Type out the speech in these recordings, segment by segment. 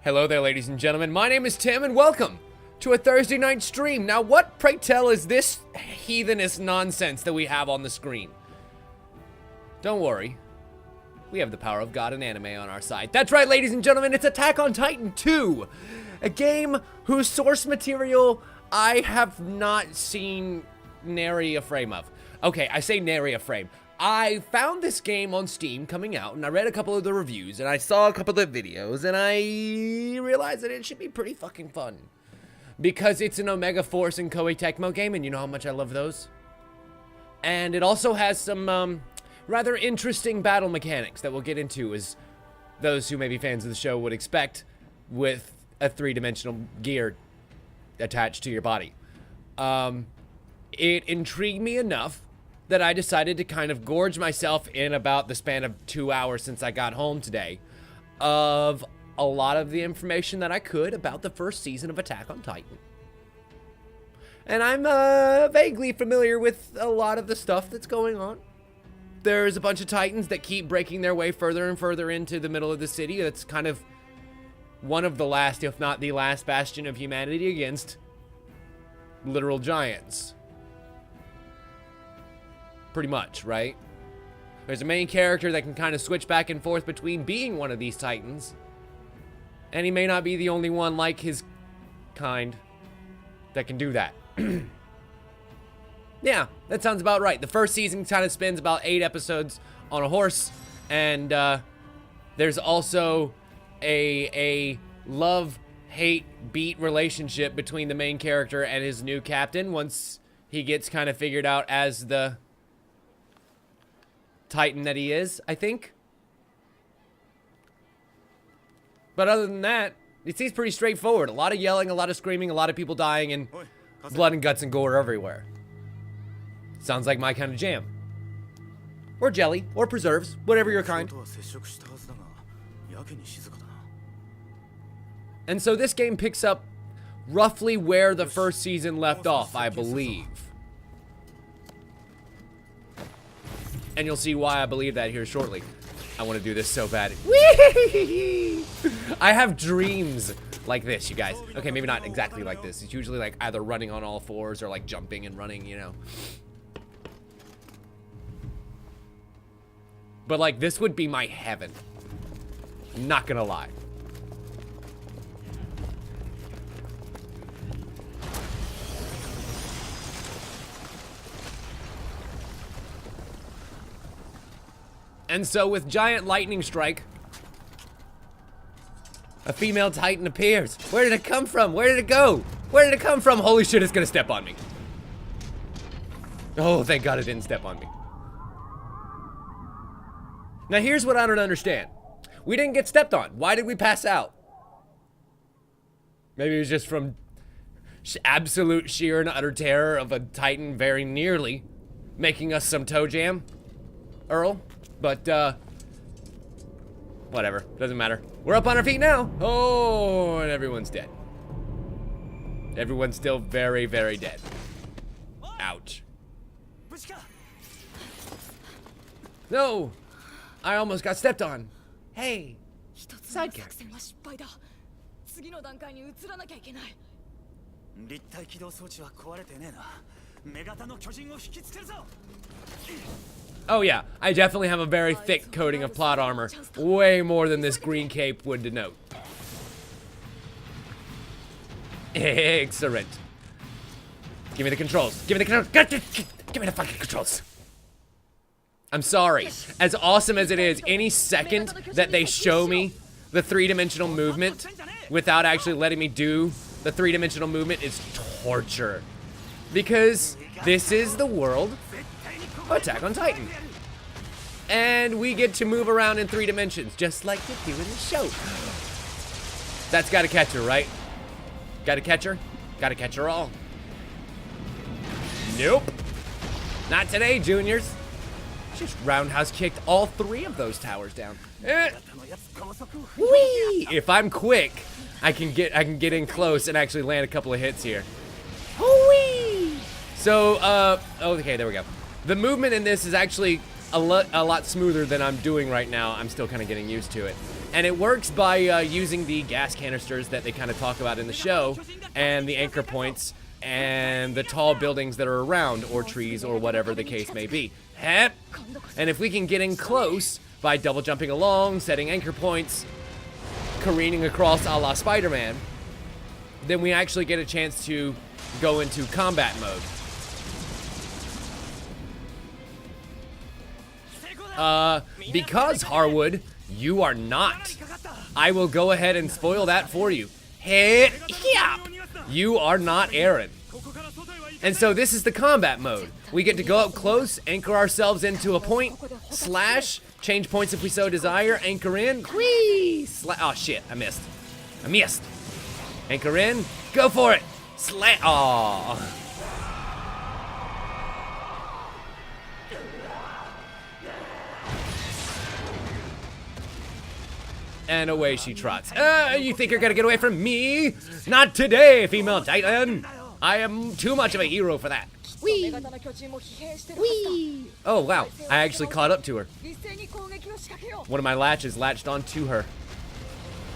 Hello there, ladies and gentlemen. My name is Tim, and welcome to a Thursday night stream. Now, what, pray tell, is this heathenist nonsense that we have on the screen? Don't worry. We have the power of God and anime on our side. That's right, ladies and gentlemen, it's Attack on Titan 2. A game whose source material I have not seen nary a frame of. Okay, I say nary a frame. I found this game on Steam coming out, and I read a couple of the reviews, and I saw a couple of the videos, and I realized that it should be pretty fucking fun. Because it's an Omega Force and Koei Tecmo game, and you know how much I love those. And it also has some rather interesting battle mechanics that we'll get into, as those who may be fans of the show would expect, with a three-dimensional gear attached to your body. It intrigued me enough that I decided to kind of gorge myself in about the span of 2 hours since I got home today of a lot of the information that I could about the first season of Attack on Titan. And I'm vaguely familiar with a lot of the stuff that's going on. There's a bunch of Titans that keep breaking their way further and further into the middle of the city. That's kind of one of the last, if not the last, bastion of humanity against literal giants. Pretty much, right? There's a main character that can kind of switch back and forth between being one of these Titans. And he may not be the only one like his kind that can do that. Yeah, that sounds about right. The first season kind of spends about 8 episodes on a horse. And there's also a love-hate beat relationship between the main character and his new captain once he gets kind of figured out as the Titan that he is, I think. But other than that, it seems pretty straightforward. A lot of yelling, a lot of screaming, a lot of people dying, and blood and guts and gore everywhere. Sounds like my kind of jam. Or jelly, or preserves, whatever your kind. And so this game picks up roughly where the first season left off, I believe. And you'll see why I believe that here shortly. I want to do this so bad. Whee! I have dreams like this, you guys. Okay, maybe not exactly like this. It's usually like either running on all fours or like jumping and running, you know. But like this would be my heaven. I'm not gonna lie. And so with giant lightning strike, a female Titan appears. Where did it come from? Where did it go? Where did it come from? Holy shit, it's gonna step on me. Oh, thank God it didn't step on me. Now here's what I don't understand. We didn't get stepped on. Why did we pass out? Maybe it was just from absolute sheer and utter terror of a Titan very nearly making us some toe jam, Earl. But, whatever. Doesn't matter. We're up on our feet now. Oh, and everyone's dead. Everyone's still very, very dead. Ouch. No! I almost got stepped on. Hey, side characters. Oh yeah, I definitely have a very thick coating of plot armor. Way more than this green cape would denote. Excellent. Give me the controls. Give me the controls. Give me the fucking controls. I'm sorry. As awesome as it is, any second that they show me the three-dimensional movement without actually letting me do the three-dimensional movement is torture. Because this is the world of Attack on Titan. And we get to move around in 3 dimensions, just like you do in the show. That's gotta catch her, right? Gotta catch her? Gotta catch her all. Nope. Not today, juniors. Just roundhouse kicked all 3 of those towers down. Whee! If I'm quick, I can get in close and actually land a couple of hits here. Whee! So, okay, there we go. The movement in this is actually a lot smoother than I'm doing right now. I'm still kind of getting used to it. And it works by using the gas canisters that they kind of talk about in the show, and the anchor points, and the tall buildings that are around, or trees, or whatever the case may be. And if we can get in close by double jumping along, setting anchor points, careening across a la Spider-Man, then we actually get a chance to go into combat mode. Because Harwood, you are not. I will go ahead and spoil that for you. Hey, yap! You are not Erin. And so this is the combat mode. We get to go up close, anchor ourselves into a point, slash, change points if we so desire, anchor in, whee! Oh shit, I missed. Anchor in, go for it! Aww. And away she trots. You think you're gonna get away from me? Not today, female titan! I am too much of a hero for that. Whee! Whee! Oh, wow. I actually caught up to her. One of my latches latched onto her.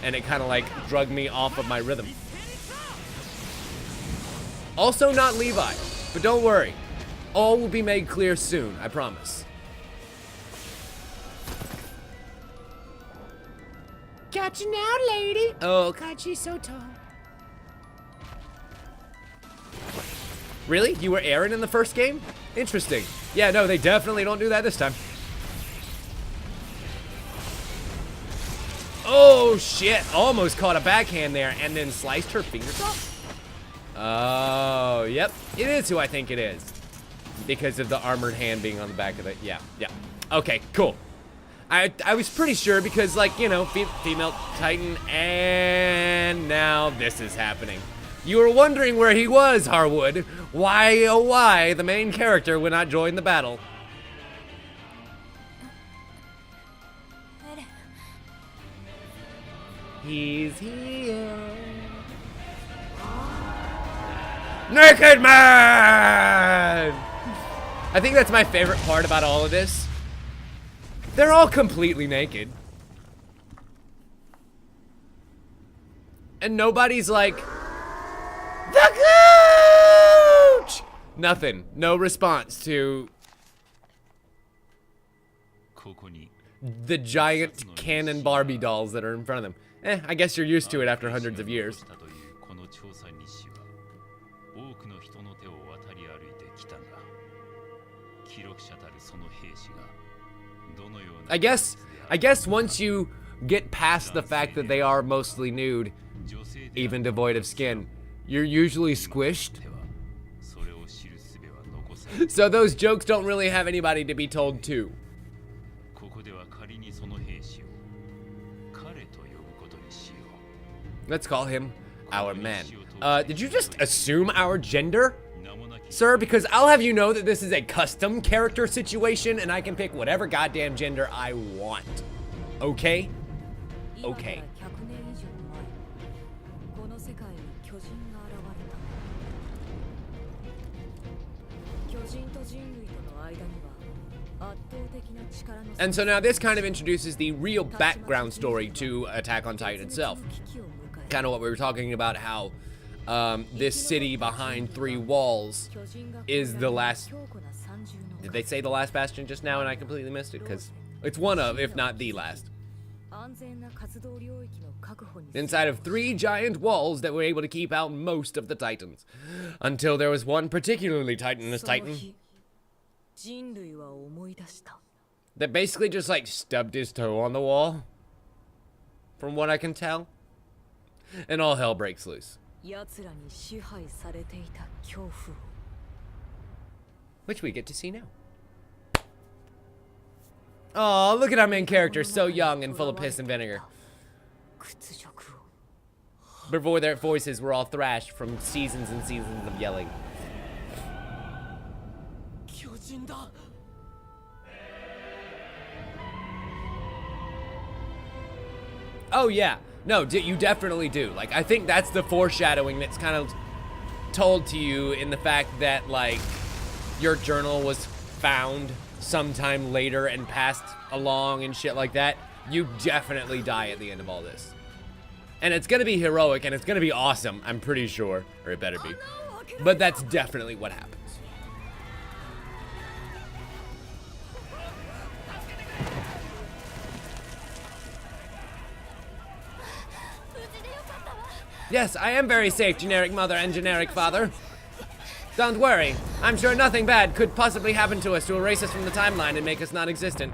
And it kind of like drug me off of my rhythm. Also not Levi, but don't worry. All will be made clear soon, I promise. Got you now, lady. Oh, God, she's so tall. Really? You were Erin in the first game? Interesting. Yeah, no, they definitely don't do that this time. Oh, shit. Almost caught a backhand there and then sliced her fingers off. Oh, yep. It is who I think it is. Because of the armored hand being on the back of it. Yeah, yeah. Okay, cool. I was pretty sure because, like, you know, female titan, and now this is happening. You were wondering where he was, Harwood. Why, oh why, the main character would not join the battle. He's here. Naked man! I think that's my favorite part about all of this. They're all completely naked. And nobody's like, the gooch! Nothing. No response to the giant cannon Barbie dolls that are in front of them. I guess you're used to it after hundreds of years. I guess once you get past the fact that they are mostly nude, even devoid of skin, you're usually squished. So those jokes don't really have anybody to be told to. Let's call him our man. Did you just assume our gender? Sir, because I'll have you know that this is a custom character situation and I can pick whatever goddamn gender I want. Okay? Okay. And so now this kind of introduces the real background story to Attack on Titan itself. Kind of what we were talking about, how this city behind 3 walls is the last... Did they say the last bastion just now and I completely missed it? Because it's one of, if not the last. Inside of 3 giant walls that were able to keep out most of the Titans. Until there was one particularly titanous Titan that basically just like stubbed his toe on the wall. From what I can tell. And all hell breaks loose. Which we get to see now. Oh, look at our main character, so young and full of piss and vinegar. Before their voices were all thrashed from seasons and seasons of yelling. Oh yeah, no, you definitely do. Like, I think that's the foreshadowing that's kind of told to you in the fact that, like, your journal was found sometime later and passed along and shit like that. You definitely die at the end of all this. And it's gonna be heroic, and it's gonna be awesome, I'm pretty sure. Or it better be. But that's definitely what happens. Yes, I am very safe, generic mother and generic father. Don't worry. I'm sure nothing bad could possibly happen to us to erase us from the timeline and make us non-existent.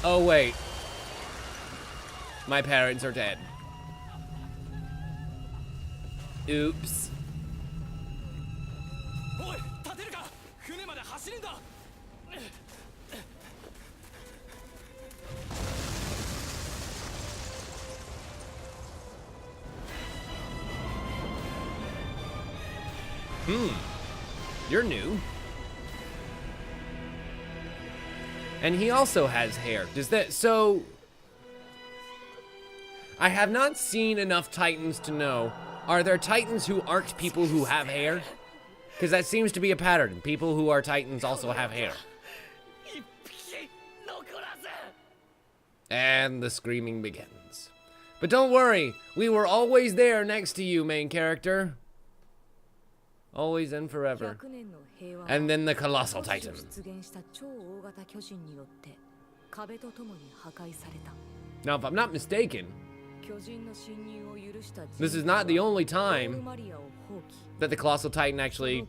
Oh, wait. My parents are dead. Oops. You're new. And he also has hair. Does that, so... I have not seen enough Titans to know. Are there Titans who aren't people who have hair? Because that seems to be a pattern. People who are Titans also have hair. And the screaming begins. But don't worry, we were always there next to you, main character. Always and forever. And then the Colossal Titan. Now, if I'm not mistaken, this is not the only time that the Colossal Titan actually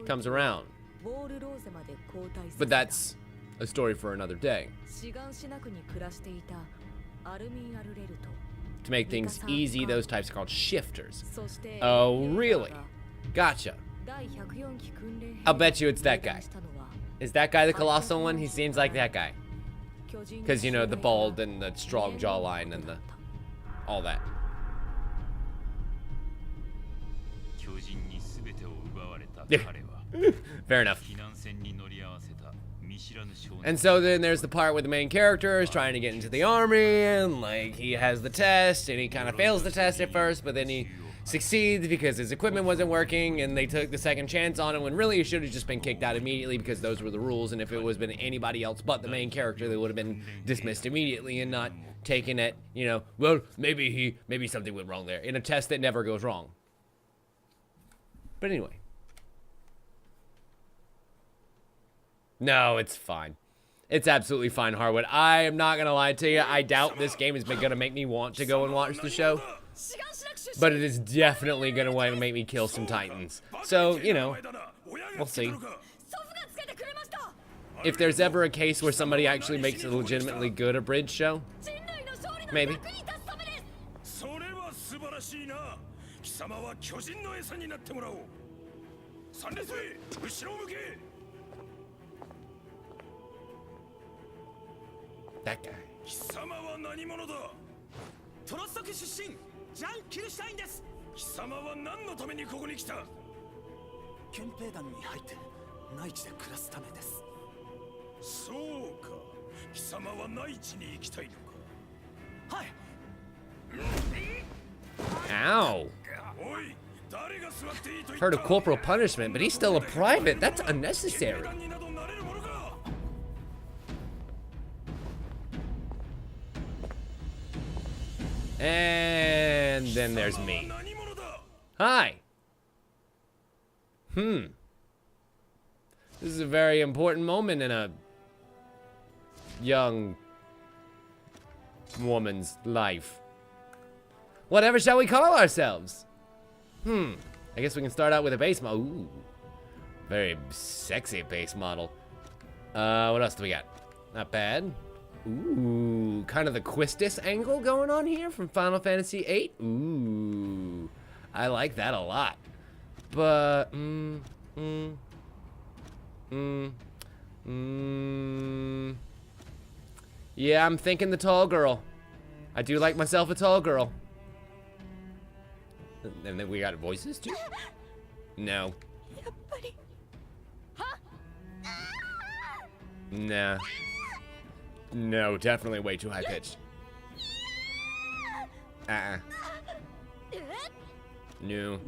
comes around. But that's a story for another day. To make things easy, those types are called shifters. Oh, really? Gotcha. I'll bet you it's that guy. Is that guy the Colossal one? He seems like that guy. Because, you know, the bald and the strong jawline and the... all that. Fair enough. And so then there's the part where the main character is trying to get into the army, and like he has the test, and he kind of fails the test at first, but then he succeeds because his equipment wasn't working, and they took the second chance on him when really he should have just been kicked out immediately because those were the rules, and if it was been anybody else but the main character, they would have been dismissed immediately and not taken at, you know, well, maybe something went wrong there in a test that never goes wrong. But anyway. No, it's fine. It's absolutely fine, Harwood. I am not gonna lie to you. I doubt this game is gonna make me want to go and watch the show. But it is definitely gonna want to make me kill some Titans. So, you know, we'll see. If there's ever a case where somebody actually makes a legitimately good abridged show, maybe. That guy. Ow. Heard of corporal punishment, but he's still a private. That's unnecessary. And then there's me. Hi. This is a very important moment in a young woman's life. Whatever shall we call ourselves? I guess we can start out with a base model. Ooh. Very sexy base model. What else do we got? Not bad. Ooh, kind of the Quistis angle going on here from Final Fantasy VIII. Ooh, I like that a lot. But, yeah, I'm thinking the tall girl. I do like myself a tall girl. And then we got voices too? No. Nah. No, definitely way too high pitched. No.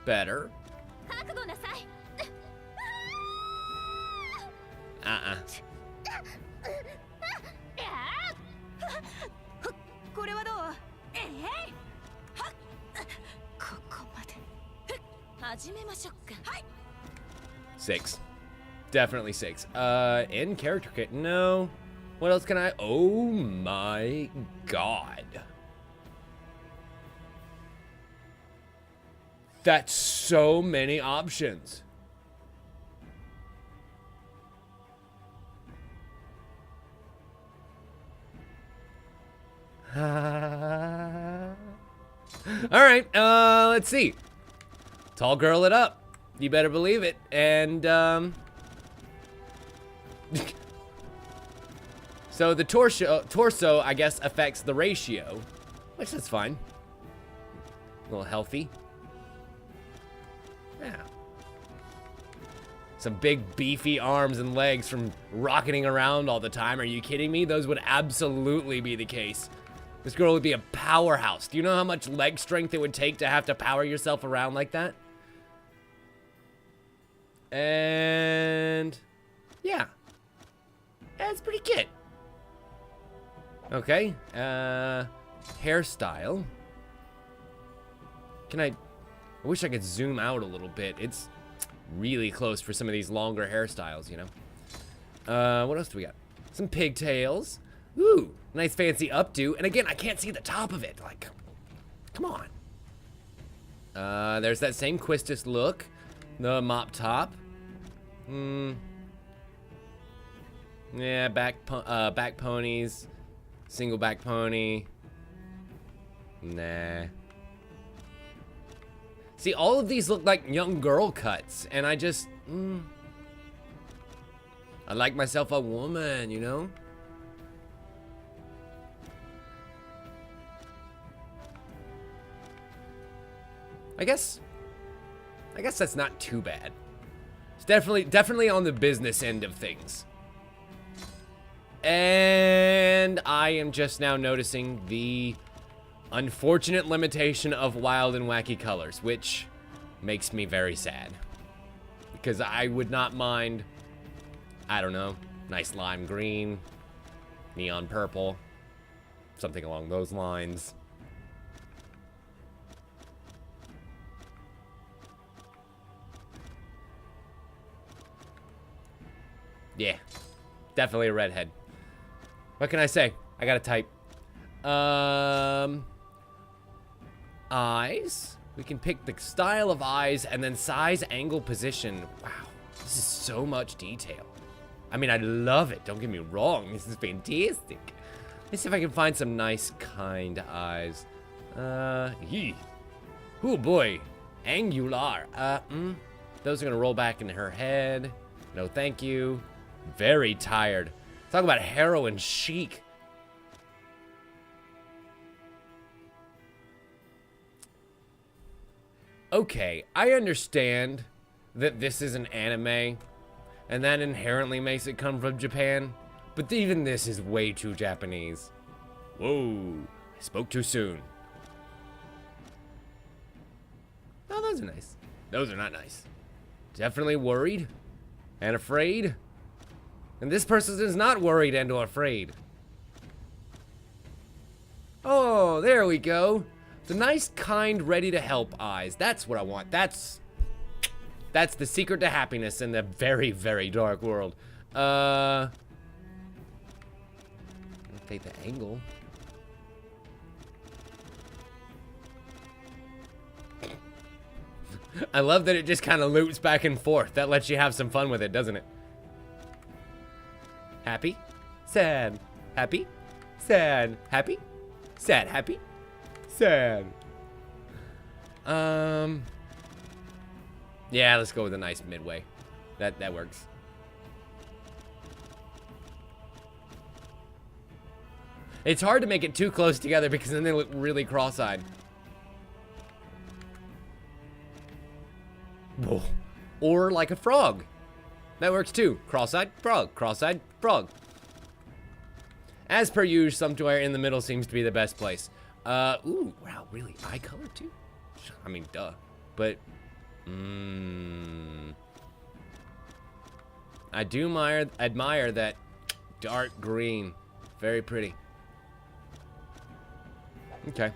Better. Uh-uh. Six. Definitely 6. In character kit. No. What else can I? Oh my god. That's so many options. All right, let's see. Tall girl it up. You better believe it. And, so the torso, I guess, affects the ratio, which is fine. A little healthy. Yeah. Some big beefy arms and legs from rocketing around all the time. Are you kidding me? Those would absolutely be the case. This girl would be a powerhouse. Do you know how much leg strength it would take to have to power yourself around like that? And yeah. That's pretty good. Okay. Hairstyle. I wish I could zoom out a little bit. It's really close for some of these longer hairstyles, you know. What else do we got? Some pigtails. Ooh, nice fancy updo. And again, I can't see the top of it. Like, come on. There's that same Quistis look. The mop top. Yeah, back ponies. Single back pony. Nah. See, all of these look like young girl cuts, and I just, I like myself a woman, you know? I guess that's not too bad. It's definitely on the business end of things. And I am just now noticing the unfortunate limitation of wild and wacky colors, which makes me very sad. Because I would not mind, I don't know, nice lime green, neon purple, something along those lines. Yeah, definitely a redhead. What can I say? I gotta type. Eyes. We can pick the style of eyes and then size, angle, position. Wow, this is so much detail. I mean, I love it. Don't get me wrong. This is fantastic. Let's see if I can find some nice, kind eyes. Yee. Oh boy, angular. Those are gonna roll back into her head. No, thank you. Very tired. Talk about heroin chic. Okay, I understand that this is an anime, and that inherently makes it come from Japan, but even this is way too Japanese. Whoa, I spoke too soon. Oh, those are nice. Those are not nice. Definitely worried and afraid. And this person is not worried and or afraid. Oh, there we go. The nice, kind, ready-to-help eyes. That's what I want. That's the secret to happiness in the very, very dark world. Take the angle. I love that it just kind of loops back and forth. That lets you have some fun with it, doesn't it? Happy, sad, happy, sad, happy, sad, happy, sad. Yeah, let's go with a nice midway. That works. It's hard to make it too close together because then they look really cross-eyed. Whoa. Or like a frog. That works too. Cross-eyed frog, cross-eyed frog. As per usual, somewhere in the middle seems to be the best place. Ooh, wow, really? Eye color too? I mean, duh. But, I do admire that dark green. Very pretty. Okay.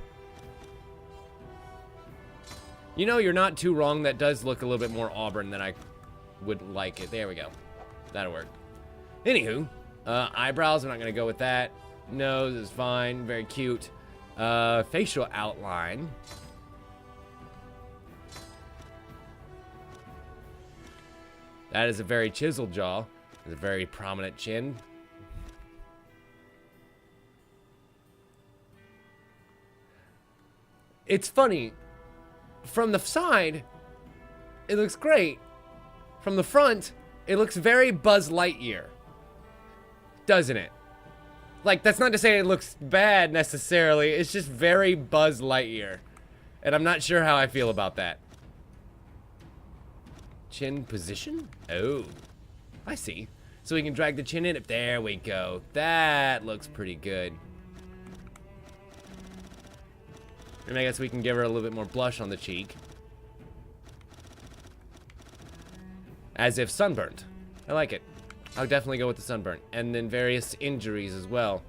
You know, you're not too wrong. That does look a little bit more auburn than I would like it. There we go. That'll work. Anywho, eyebrows, I'm not going to go with that. Nose is fine. Very cute. Facial outline. That is a very chiseled jaw. There's a very prominent chin. It's funny. From the side, it looks great. From the front, it looks very Buzz Lightyear. Doesn't it? Like, that's not to say it looks bad necessarily. It's just very Buzz Lightyear. And I'm not sure how I feel about that. Chin position? Oh, I see. So we can drag the chin in. There we go. That looks pretty good. And I guess we can give her a little bit more blush on the cheek. As if sunburned. I like it. I'll definitely go with the sunburn. And then various injuries as well.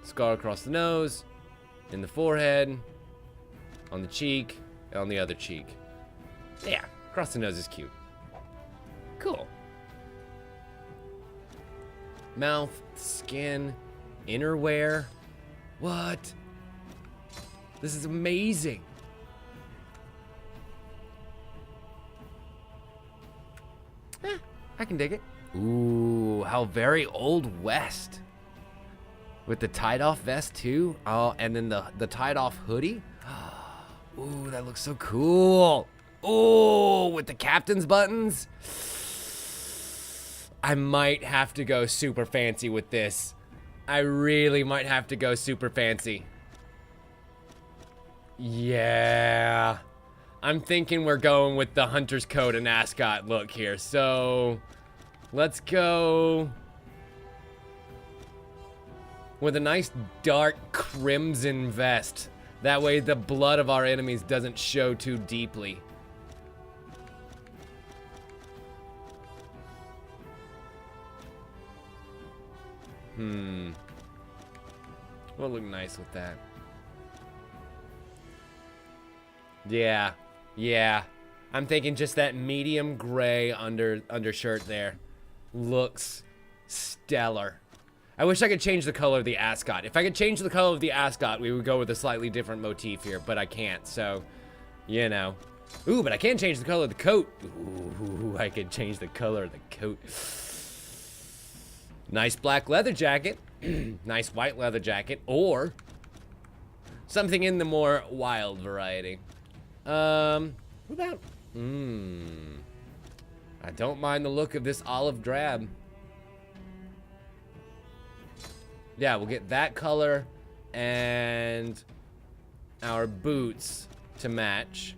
Scar across the nose, in the forehead, on the cheek, and on the other cheek. Yeah, across the nose is cute. Cool. Mouth, skin, innerwear. What? This is amazing. I can dig it. Ooh, how very Old West. With the tied-off vest, too. Oh, and then the tied-off hoodie. Ooh, that looks so cool. Ooh, with the captain's buttons. I might have to go super fancy with this. I really might have to go super fancy. Yeah. I'm thinking we're going with the hunter's coat and ascot look here. So, let's go with a nice dark crimson vest. That way the blood of our enemies doesn't show too deeply. We'll look nice with that. Yeah. I'm thinking just that medium gray undershirt there. Looks stellar. I wish I could change the color of the ascot. If I could change the color of the ascot, we would go with a slightly different motif here, but I can't, so, you know. Ooh, but I can change the color of the coat. Ooh, I can change the color of the coat. Nice black leather jacket. Nice white leather jacket, or something in the more wild variety. What about? I don't mind the look of this olive drab. Yeah, we'll get that color and our boots to match.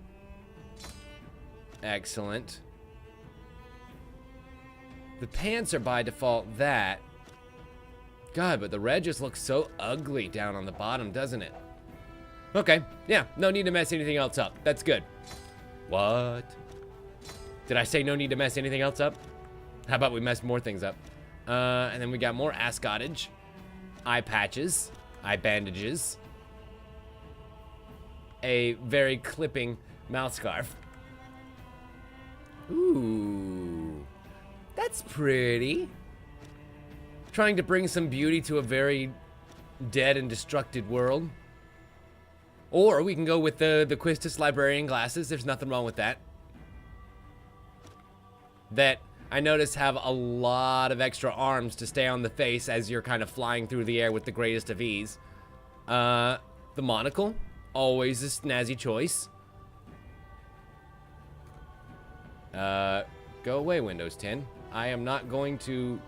Excellent. The pants are by default that. God, but the red just looks so ugly down on the bottom, doesn't it? Okay, yeah, no need to mess anything else up. That's good. What? Did I say no need to mess anything else up? How about we mess more things up? And then we got more ascotage. Eye patches. Eye bandages. A very clipping mouth scarf. Ooh. That's pretty. Trying to bring some beauty to a very dead and destructed world. Or we can go with the Quistis librarian glasses. There's nothing wrong with that. That I notice have a lot of extra arms to stay on the face as you're kind of flying through the air with the greatest of ease. The monocle, always a snazzy choice. Go away, Windows 10. I am not going to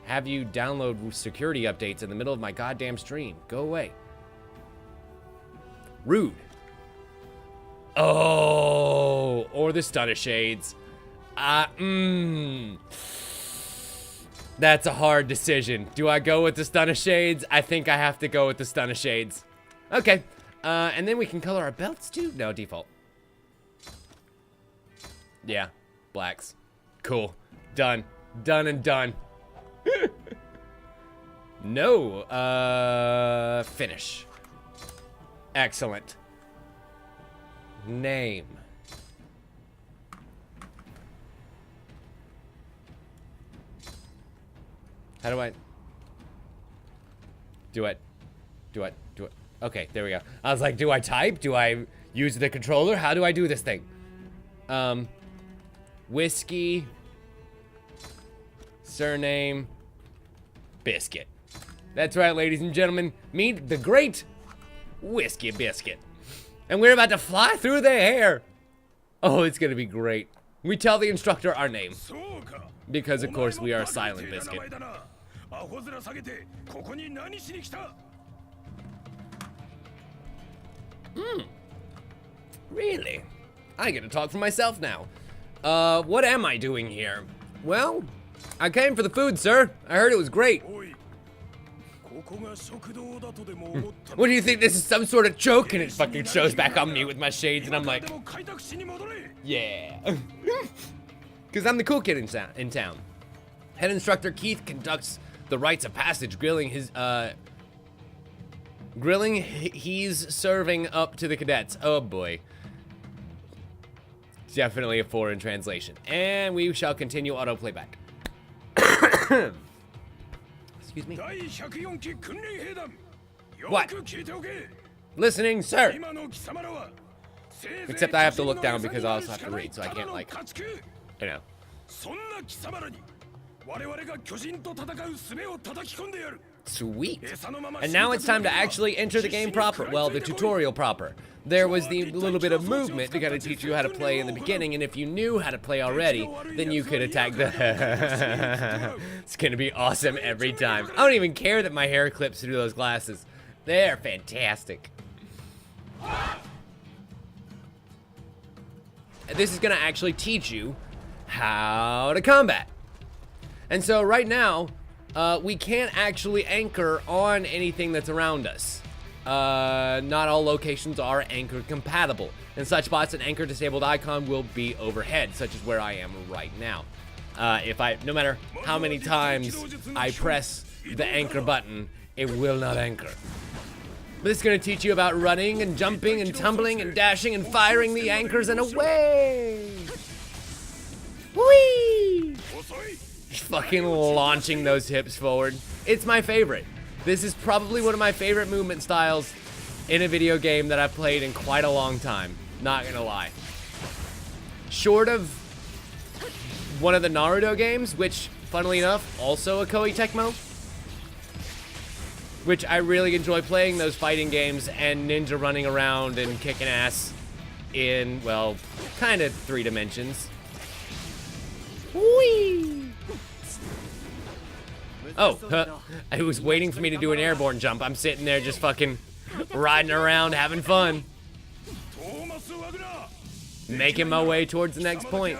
have you download security updates in the middle of my goddamn stream. Go away. Rude. Oh, or the Stunner Shades. That's a hard decision. Do I go with the Stunner Shades? I think I have to go with the Stunner Shades. Okay. And then we can color our belts too? No, default. Yeah, blacks. Cool. Done. Done and done. No. Finish. Excellent. Name. How do I... Do it. Okay, there we go. I was like, do I type? Do I use the controller? How do I do this thing? Whiskey. Surname. Biscuit. That's right, ladies and gentlemen. Meet the great Whiskey Biscuit. And we're about to fly through the air. Oh, it's gonna be great. We tell the instructor our name. Because, of course, we are a silent biscuit. Really? I get to talk for myself now. What am I doing here? Well, I came for the food, sir. I heard it was great. What do you think? This is some sort of joke? And it fucking shows back on me with my shades, and I'm like, yeah. Because I'm the cool kid in town. Head instructor Keith conducts the rites of passage, grilling he's serving up to the cadets. Oh boy. Definitely a foreign translation. And we shall continue auto playback. Excuse me. What? Listening, sir. Except I have to look down because I also have to read, so I can't, like, you know. Sweet. And now it's time to actually enter the game proper. Well, the tutorial proper. There was the little bit of movement to kind of teach you how to play in the beginning, and if you knew how to play already, then you could attack the... It's gonna be awesome every time. I don't even care that my hair clips through those glasses. They're fantastic. This is gonna actually teach you how to combat. And so right now, we can't actually anchor on anything that's around us. Not all locations are anchor compatible. In such spots, an anchor disabled icon will be overhead, such as where I am right now. No matter how many times I press the anchor button, it will not anchor. But this is going to teach you about running and jumping and tumbling and dashing and firing the anchors and away. Whee! Fucking launching those hips forward. It's my favorite. This is probably one of my favorite movement styles in a video game that I've played in quite a long time. Not gonna lie. Short of one of the Naruto games, which, funnily enough, also a Koei Tecmo. Which I really enjoy playing those fighting games and ninja running around and kicking ass in, well, kind of 3 dimensions. Whee! Oh, I was waiting for me to do an airborne jump. I'm sitting there just fucking riding around, having fun. Making my way towards the next point.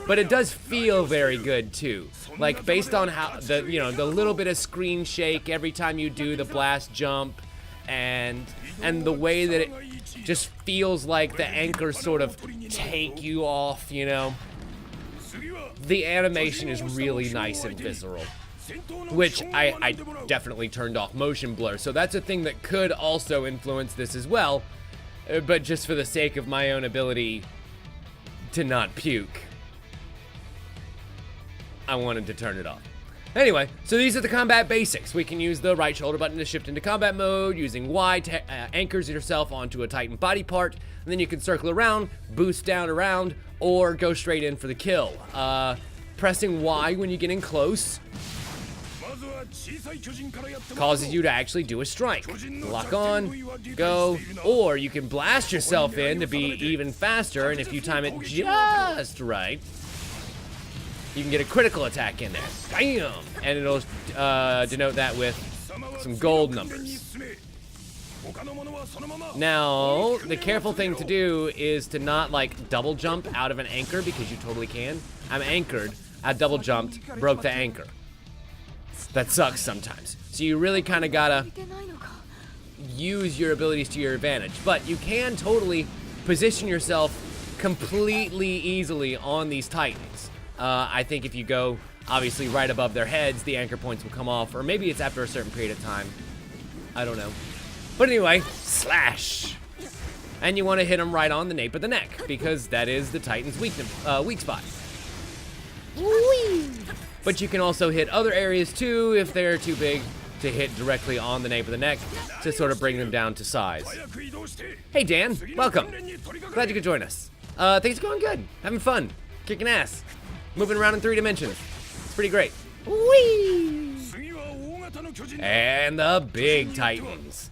But it does feel very good too. Like based on how the little bit of screen shake every time you do the blast jump and the way that it just feels like the anchors sort of take you off, you know. The animation is really nice and visceral, which I definitely turned off motion blur, so that's a thing that could also influence this as well, but just for the sake of my own ability to not puke, I wanted to turn it off. Anyway, so these are the combat basics. We can use the right shoulder button to shift into combat mode. Using Y anchors yourself onto a Titan body part, and then you can circle around, boost down around, or go straight in for the kill. Pressing Y when you get in close causes you to actually do a strike. Lock on, go, or you can blast yourself in to be even faster, and if you time it just right, you can get a critical attack in there. Bam! And it'll denote that with some gold numbers. Now, the careful thing to do is to not, like, double jump out of an anchor, because you totally can. I'm anchored, I double jumped, broke the anchor. That sucks sometimes. So you really kind of gotta use your abilities to your advantage. But you can totally position yourself completely easily on these Titans. I think if you go, obviously, right above their heads, the anchor points will come off, or maybe it's after a certain period of time. I don't know. But anyway, slash. And you want to hit them right on the nape of the neck, because that is the Titan's weak spot. Whee! But you can also hit other areas too if they're too big to hit directly on the nape of the neck to sort of bring them down to size. Hey Dan, welcome. Glad you could join us. Things are going good. Having fun. Kicking ass. Moving around in 3 dimensions. It's pretty great. Whee! And the big Titans.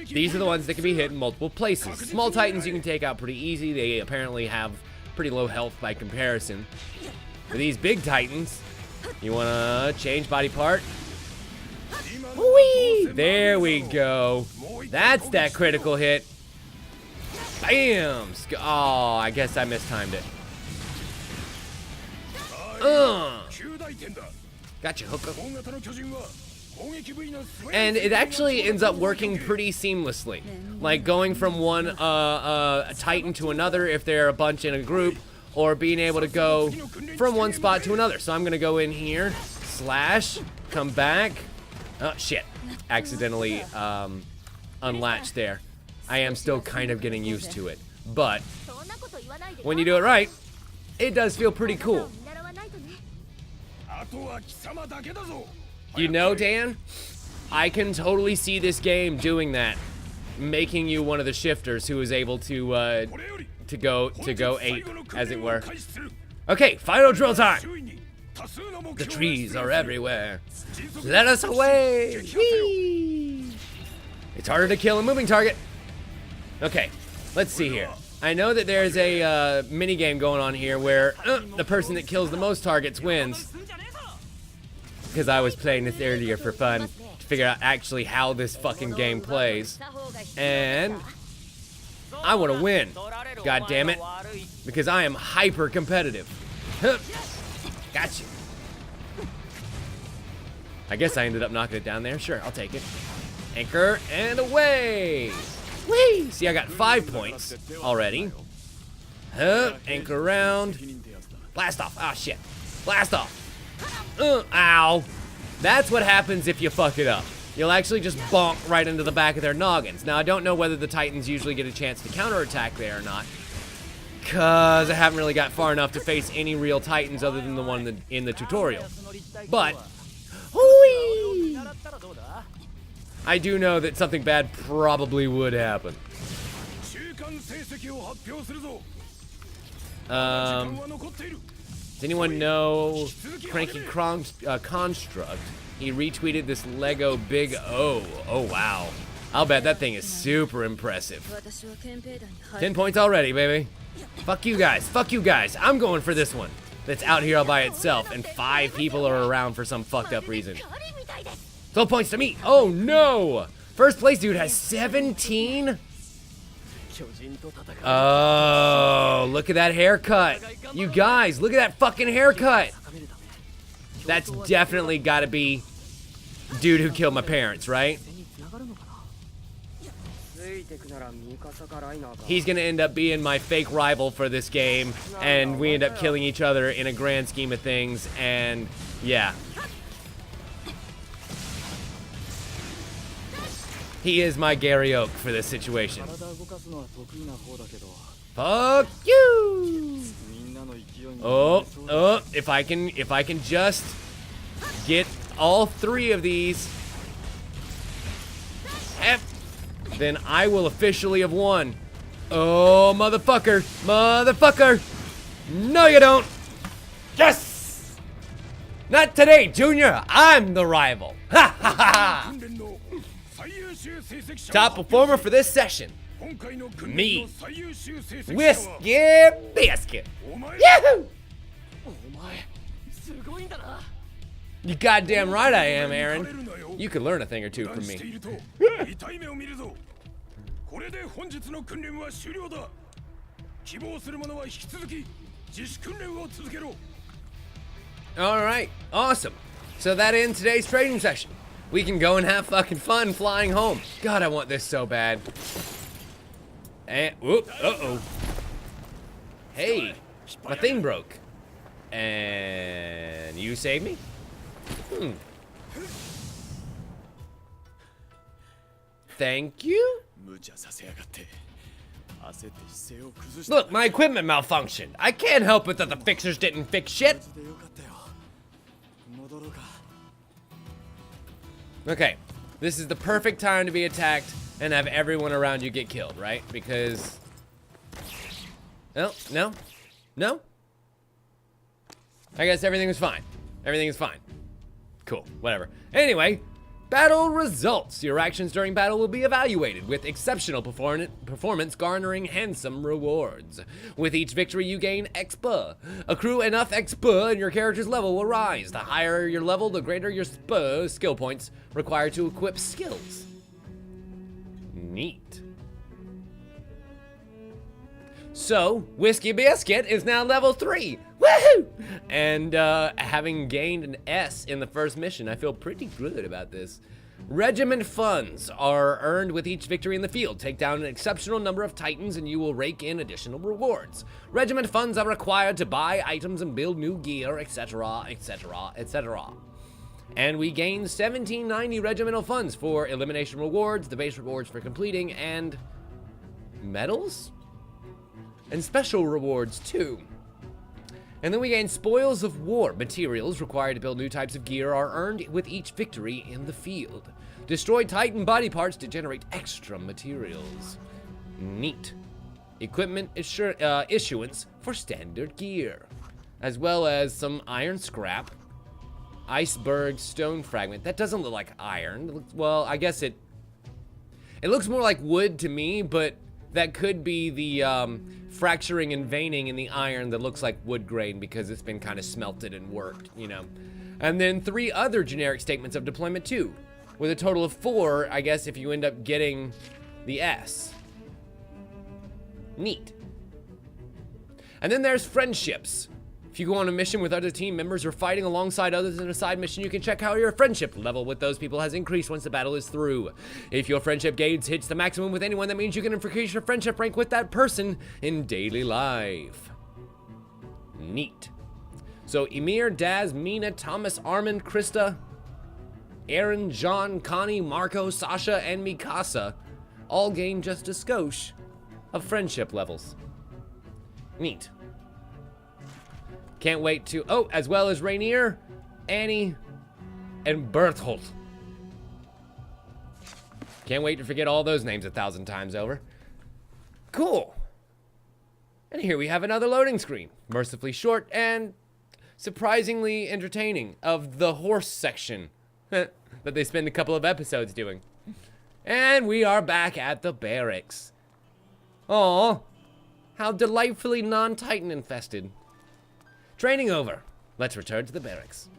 These are the ones that can be hit in multiple places. Small Titans you can take out pretty easy. They apparently have pretty low health by comparison. For these big Titans, you want to change body part. Whee! There we go. That's that critical hit. Bam! Oh, I guess I mistimed it. Gotcha, hooker. And it actually ends up working pretty seamlessly. Like going from one a Titan to another if they're a bunch in a group, or being able to go from one spot to another. So I'm gonna go in here, slash, come back. Oh, shit. Accidentally unlatched there. I am still kind of getting used to it. But when you do it right, it does feel pretty cool. You know, Dan, I can totally see this game doing that, making you one of the shifters who is able to go ape, as it were. Okay, final drill time. The trees are everywhere. Let us away. Whee! It's harder to kill a moving target. Okay, let's see here. I know that there's a mini game going on here where the person that kills the most targets wins. Because I was playing this earlier for fun to figure out actually how this fucking game plays. And I want to win. God damn it. Because I am hyper competitive. Gotcha. I guess I ended up knocking it down there. Sure, I'll take it. Anchor and away. Whee! See, I got 5 points already. Anchor around. Blast off. Ah, shit. Blast off. Ow. That's what happens if you fuck it up. You'll actually just bonk right into the back of their noggins. Now, I don't know whether the Titans usually get a chance to counterattack there or not, because I haven't really got far enough to face any real Titans other than the one in the tutorial. But, whee! I do know that something bad probably would happen. Does anyone know Cranky Construct? He retweeted this Lego Big O. Oh, wow. I'll bet that thing is super impressive. 10 points already, baby. Fuck you guys. Fuck you guys. I'm going for this one. That's out here all by itself, and 5 people are around for some fucked up reason. 12 points to me. Oh, no. First place dude has 17? Oh, look at that haircut. You guys, look at that fucking haircut. That's definitely gotta be dude who killed my parents, right? He's gonna end up being my fake rival for this game, and we end up killing each other in a grand scheme of things, and yeah. He is my Gary Oak for this situation. Fuck you! Oh, if I can just get all 3 of these, then I will officially have won. Oh, motherfucker! Motherfucker! No, you don't! Yes! Not today, Junior! I'm the rival! Ha ha ha! Top performer for this session. Me. Whiskey Biscuit. Yahoo! You goddamn right I am, Erin. You could learn a thing or two from me. Alright, awesome. So that ends today's training session. We can go and have fucking fun flying home. God, I want this so bad. And, whoop, uh-oh. Hey, my thing broke. And you saved me? Thank you? Look, my equipment malfunctioned. I can't help it that the fixers didn't fix shit. Okay, this is the perfect time to be attacked and have everyone around you get killed, right? Because... No. I guess everything was fine. Everything is fine. Cool, whatever. Anyway, battle results. Your actions during battle will be evaluated, with exceptional performance garnering handsome rewards. With each victory, you gain expa. Accrue enough expa and your character's level will rise. The higher your level, the greater your skill points required to equip skills. Neat. So, Whiskey Biscuit is now level 3. Woohoo! And having gained an S in the first mission, I feel pretty good about this. Regiment funds are earned with each victory in the field. Take down an exceptional number of Titans and you will rake in additional rewards. Regiment funds are required to buy items and build new gear, etc., etc., etc. And we gain 1790 regimental funds for elimination rewards, the base rewards for completing, and medals? And special rewards too. And then we gain spoils of war. Materials required to build new types of gear are earned with each victory in the field. Destroy Titan body parts to generate extra materials. Neat. Equipment issuance for standard gear, as well as some iron scrap, iceberg stone fragment. That doesn't look like iron. Well, I guess it looks more like wood to me, but that could be the fracturing and veining in the iron that looks like wood grain because it's been kind of smelted and worked, you know. And then 3 other generic statements of deployment too, with a total of 4, I guess, if you end up getting the S. Neat. And then there's friendships. If you go on a mission with other team members or fighting alongside others in a side mission, you can check how your friendship level with those people has increased once the battle is through. If your friendship gauge hits the maximum with anyone, that means you can increase your friendship rank with that person in daily life. Neat. So Emir, Daz, Mina, Thomas, Armin, Krista, Erin, John, Connie, Marco, Sasha, and Mikasa all gain just a skosh of friendship levels. Neat. Can't wait to, as well as Rainier, Annie, and Berthold. Can't wait to forget all those names 1,000 times over. Cool. And here we have another loading screen. Mercifully short and surprisingly entertaining of the horse section that they spend a couple of episodes doing. And we are back at the barracks. Aw, how delightfully non-Titan infested. Training over. Let's return to the barracks.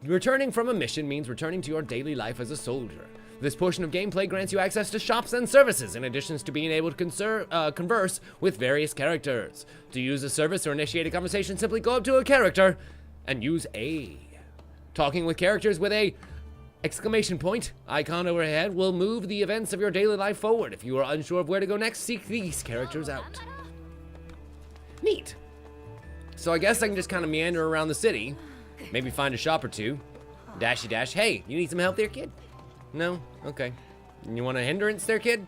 Returning from a mission means returning to your daily life as a soldier. This portion of gameplay grants you access to shops and services, in addition to being able to converse with various characters. To use a service or initiate a conversation, simply go up to a character and use A. Talking with characters with a exclamation point icon overhead will move the events of your daily life forward. If you are unsure of where to go next, seek these characters out. Neat. So I guess I can just kind of meander around the city, maybe find a shop or two, dashy dash. Hey, you need some help there, kid? No? Okay. You want a hindrance there, kid?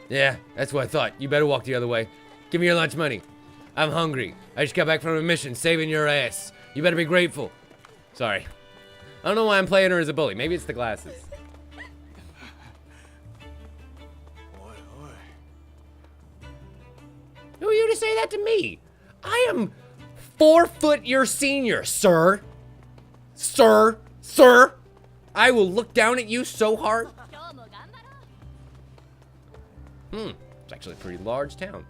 Yeah, that's what I thought. You better walk the other way. Give me your lunch money. I'm hungry. I just got back from a mission saving your ass. You better be grateful. Sorry. I don't know why I'm playing her as a bully. Maybe it's the glasses. Who are you to say that to me? I am 4 foot your senior, sir. Sir. I will look down at you so hard. It's actually a pretty large town.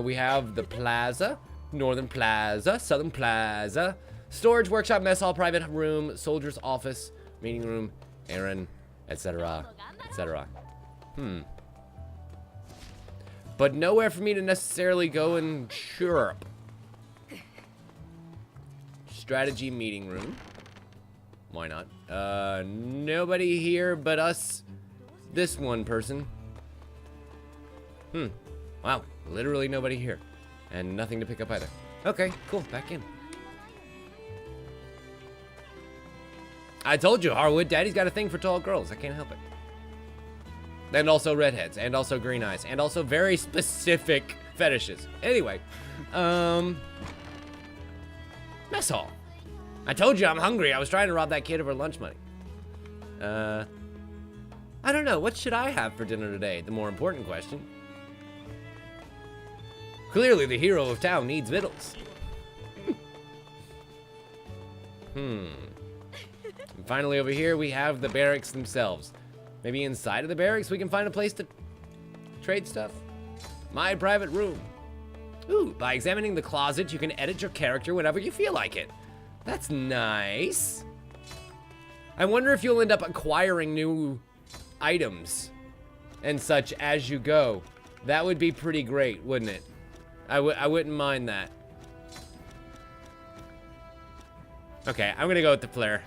We have the plaza, northern plaza, southern plaza, storage, workshop, mess hall, private room, soldier's office, meeting room, Erin, etc., etc. But nowhere for me to necessarily go and chirp. Strategy meeting room. Why not? Nobody here but us. This one person. Wow, literally nobody here. And nothing to pick up either. Okay, cool. Back in. I told you, Harwood, Daddy's got a thing for tall girls. I can't help it. And also redheads. And also green eyes. And also very specific fetishes. Anyway. Mess hall. I told you I'm hungry. I was trying to rob that kid of her lunch money. I don't know. What should I have for dinner today? The more important question. Clearly, the hero of town needs victuals. And finally, over here, we have the barracks themselves. Maybe inside of the barracks, we can find a place to trade stuff. My private room. Ooh, by examining the closet, you can edit your character whenever you feel like it. That's nice. I wonder if you'll end up acquiring new items and such as you go. That would be pretty great, wouldn't it? I wouldn't mind that. Okay, I'm gonna go with the flare.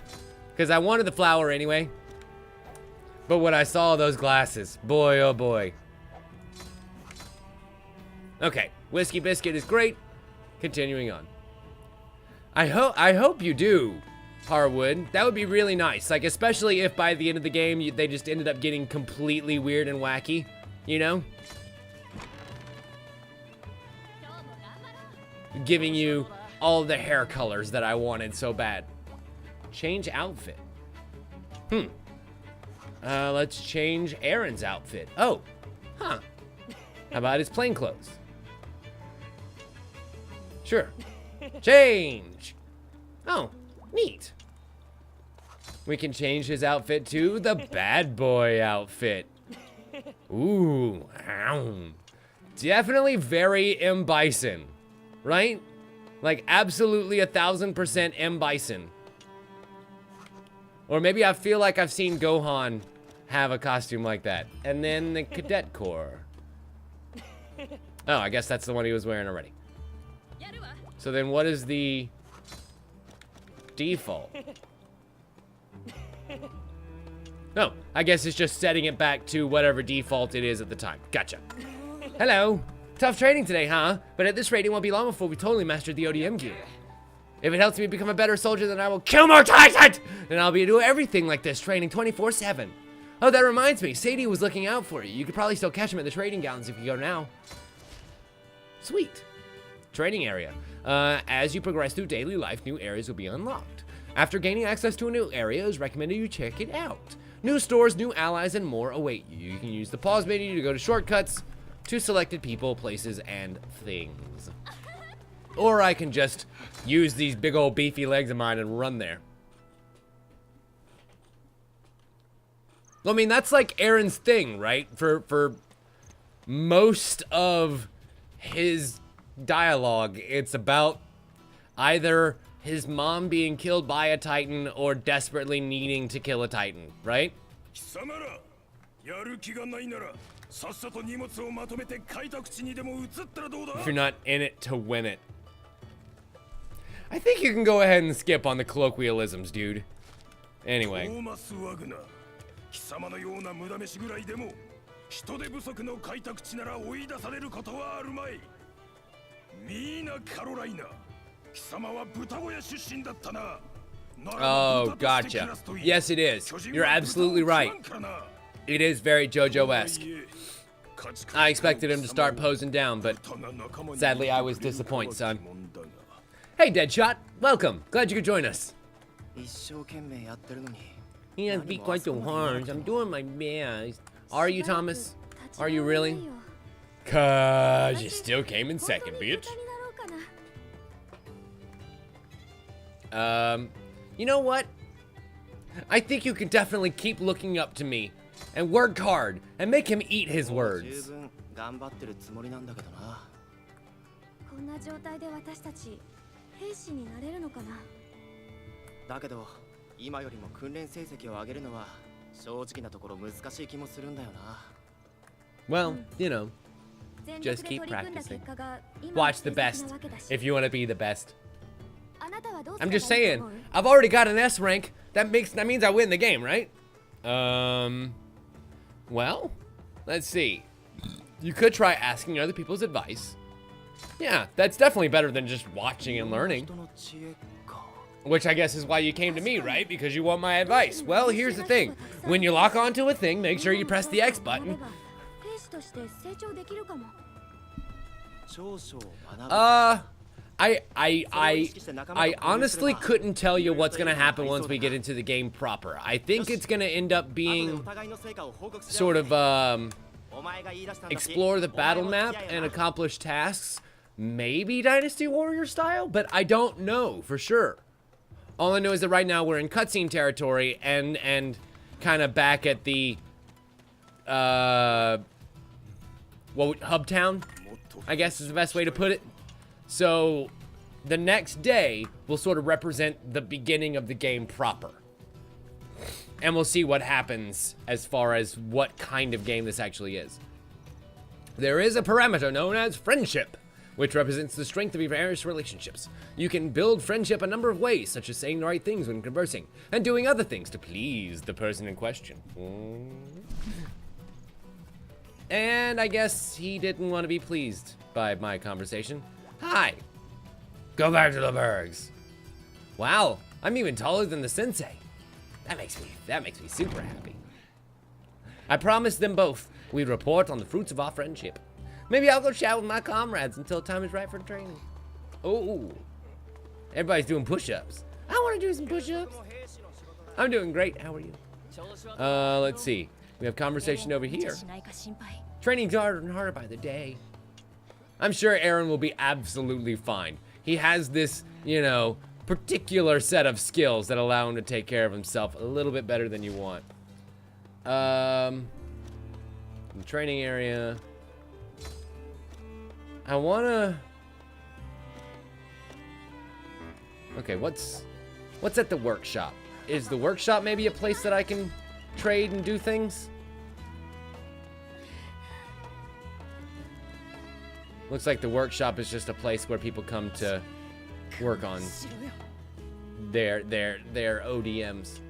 Because I wanted the flower anyway. But when I saw those glasses, boy oh boy. Okay, Whiskey Biscuit is great. Continuing on. I hope you do, Harwood. That would be really nice. Like, especially if by the end of the game, they just ended up getting completely weird and wacky. You know? Giving you all the hair colors that I wanted so bad. Change outfit. Let's change Erin's outfit. Oh, huh. How about his plain clothes? Sure. Change. Oh, neat. We can change his outfit to the bad boy outfit. Ooh, definitely very M. Bison. Right? Like, absolutely 1000% M. Bison. Or maybe I feel like I've seen Gohan have a costume like that. And then the Cadet Corps. Oh, I guess that's the one he was wearing already. So then what is the default? Oh, I guess it's just setting it back to whatever default it is at the time. Gotcha. Hello. Tough training today, huh? But at this rate, it won't be long before we totally mastered the ODM gear. If it helps me become a better soldier, then I will kill more Titans! Then I'll be doing everything like this, training 24/7. Oh, that reminds me. Sadie was looking out for you. You could probably still catch him at the trading gallons if you go now. Sweet. Training area. As you progress through daily life, new areas will be unlocked. After gaining access to a new area, it's recommended you check it out. New stores, new allies, and more await you. You can use the pause menu to go to shortcuts to selected people, places, and things. Or I can just use these big old beefy legs of mine and run there. I mean, that's like Erin's thing, right? For most of his dialogue, it's about either his mom being killed by a Titan or desperately needing to kill a Titan, right? If you're not in it to win it. I think you can go ahead and skip on the colloquialisms, dude. Anyway. Oh, gotcha. Yes, it is. You're absolutely right. It is very JoJo-esque. I expected him to start posing down, but sadly I was disappointed, son. Hey, Deadshot. Welcome. Glad you could join us. He has beat quite so hard. I'm doing my best. Are you, Thomas? Are you really? 'Cause you still came in second, bitch. You know what? I think you can definitely keep looking up to me and work hard and make him eat his words. Well, you know, just keep practicing. Watch the best if you want to be the best. I'm just saying, I've already got an S rank. That means I win the game, right? Well, let's see. You could try asking other people's advice. Yeah, that's definitely better than just watching and learning. Which I guess is why you came to me, right? Because you want my advice. Well, here's the thing. When you lock onto a thing, make sure you press the X button. I honestly couldn't tell you what's gonna happen once we get into the game proper. I think it's gonna end up being sort of, explore the battle map and accomplish tasks. Maybe Dynasty Warrior style, but I don't know for sure. All I know is that right now we're in cutscene territory and kind of back at the, Hub Town, I guess is the best way to put it. So the next day will sort of represent the beginning of the game proper. And we'll see what happens as far as what kind of game this actually is. There is a parameter known as friendship, which represents the strength of your various relationships. You can build friendship a number of ways, such as saying the right things when conversing, and doing other things to please the person in question. And I guess he didn't want to be pleased by my conversation. Hi! Go back to the bergs. Wow, I'm even taller than the sensei. That makes me super happy. I promised them both we'd report on the fruits of our friendship. Maybe I'll go chat with my comrades until time is right for training. Oh, everybody's doing push-ups. I want to do some push-ups. I'm doing great. How are you? Let's see. We have conversation over here. Training's harder and harder by the day. I'm sure Erin will be absolutely fine. He has this, you know, particular set of skills that allow him to take care of himself a little bit better than you want. The training area. I wanna... Okay, what's at the workshop? Is the workshop maybe a place that I can trade and do things? Looks like the workshop is just a place where people come to work on their ODMs.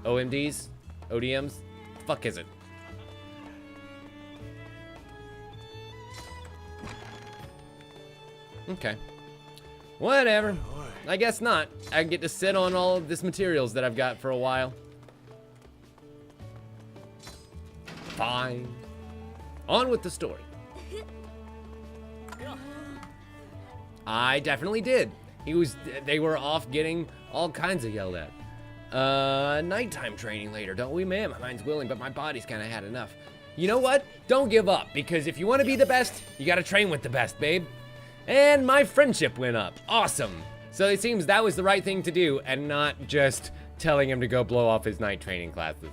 OMDs? ODMs? The fuck is it? Okay. Whatever. I guess not. I get to sit on all of this materials that I've got for a while. Fine. On with the story. I definitely did. They were off getting all kinds of yelled at. Nighttime training later, don't we, man? My mind's willing, but my body's kind of had enough. You know what? Don't give up, because if you want to be the best, you gotta train with the best, babe. And my friendship went up. Awesome. So it seems that was the right thing to do, and not just telling him to go blow off his night training classes.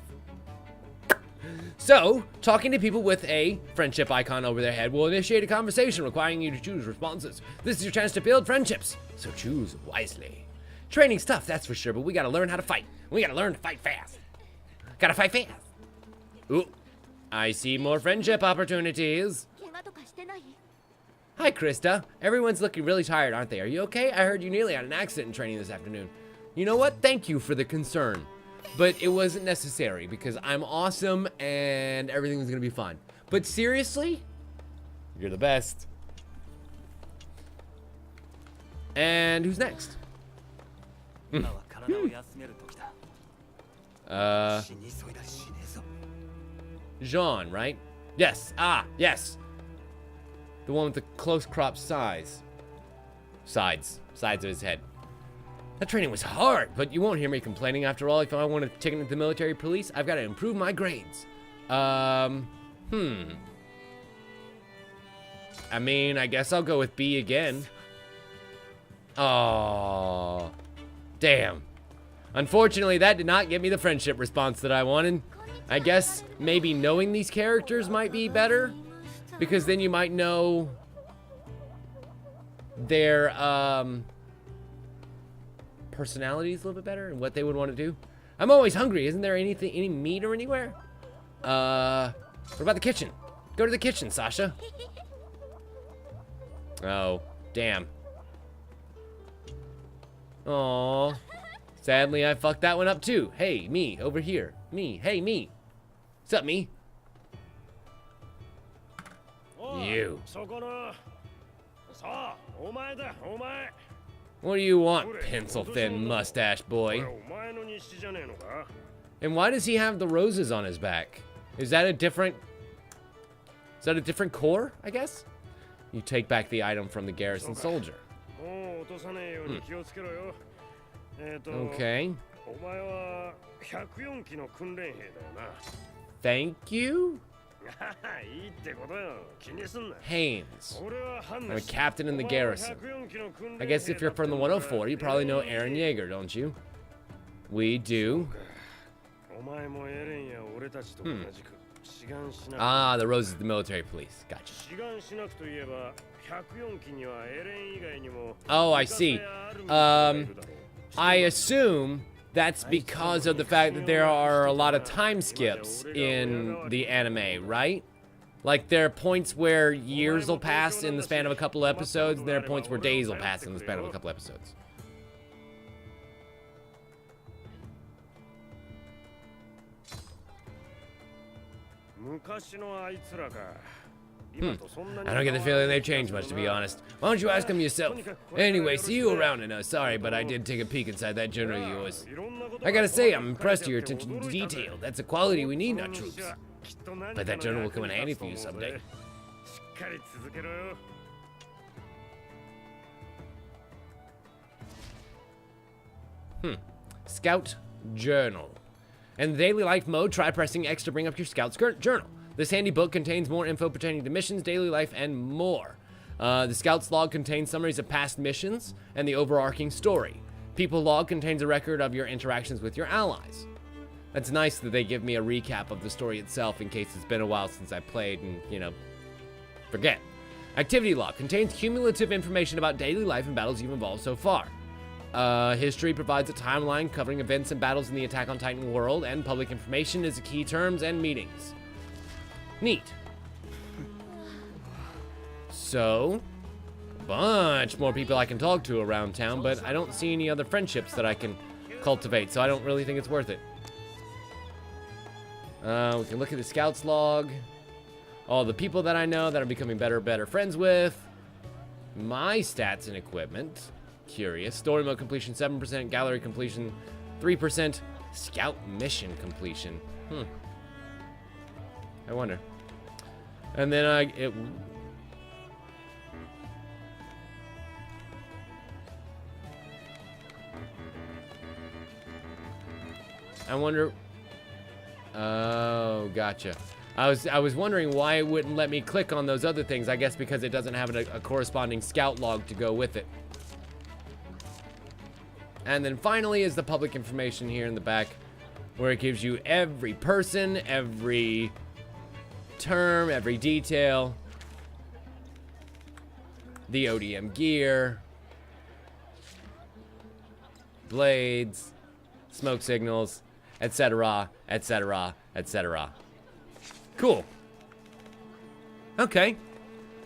So, talking to people with a friendship icon over their head will initiate a conversation requiring you to choose responses. This is your chance to build friendships, so choose wisely. Training's tough, that's for sure, but we gotta learn how to fight. We gotta learn to fight fast. Gotta fight fast. Ooh, I see more friendship opportunities. Hi, Krista. Everyone's looking really tired, aren't they? Are you okay? I heard you nearly had an accident in training this afternoon. You know what? Thank you for the concern. But it wasn't necessary because I'm awesome and everything's gonna be fine. But seriously, you're the best. And who's next? Jean, right? Yes. Ah, yes. The one with the close cropped sides of his head. That training was hard, but you won't hear me complaining. After all, if I want to take it to the military police, I've got to improve my grades. I mean, I guess I'll go with B again. Oh, damn. Unfortunately, that did not get me the friendship response that I wanted. I guess maybe knowing these characters might be better, because then you might know their, personalities a little bit better and what they would want to do. I'm always hungry. Isn't there any meat or anywhere? What about the kitchen? Go to the kitchen, Sasha. Oh, damn. Aww. Sadly, I fucked that one up too. Hey, me, over here. Me, hey, me. What's up, me? you. What do you want, pencil-thin mustache boy? And why does he have the roses on his back? Is that a different core, I guess? You take back the item from the garrison soldier. Okay. Thank you? Haynes. I'm a captain in the garrison. I guess if you're from the 104, you probably know Erin Yeager, don't you? We do. Ah, the Rose is the military police. Gotcha. Oh, I see. I assume that's because of the fact that there are a lot of time skips in the anime, right? Like, there are points where years will pass in the span of a couple of episodes, and there are points where days will pass in the span of a couple of episodes. I don't get the feeling they've changed much, to be honest. Why don't you ask them yourself? Anyway, see you around, and sorry, but I did take a peek inside that journal of yours. I gotta say, I'm impressed with your attention to detail. That's a quality we need in our troops. But that journal will come in handy for you someday. Scout Journal. In the daily life mode, try pressing X to bring up your Scout's journal. This handy book contains more info pertaining to missions, daily life, and more. The Scout's log contains summaries of past missions and the overarching story. People log contains a record of your interactions with your allies. That's nice that they give me a recap of the story itself in case it's been a while since I played and, you know, forget. Activity log contains cumulative information about daily life and battles you've involved so far. History provides a timeline covering events and battles in the Attack on Titan world, and public information is the key terms and meetings. Neat. So, a bunch more people I can talk to around town, but I don't see any other friendships that I can cultivate, so I don't really think it's worth it. We can look at the Scouts log. All the people that I know that I'm becoming better friends with. My stats and equipment. Curious. Story mode completion 7%, gallery completion 3%, scout mission completion. I wonder. And then I wonder. Oh, gotcha. I was wondering why it wouldn't let me click on those other things. I guess because it doesn't have a corresponding scout log to go with it. And then finally is the public information here in the back, where it gives you every person, every term, every detail, the ODM gear, blades, smoke signals, etc., etc., etc. Cool. Okay.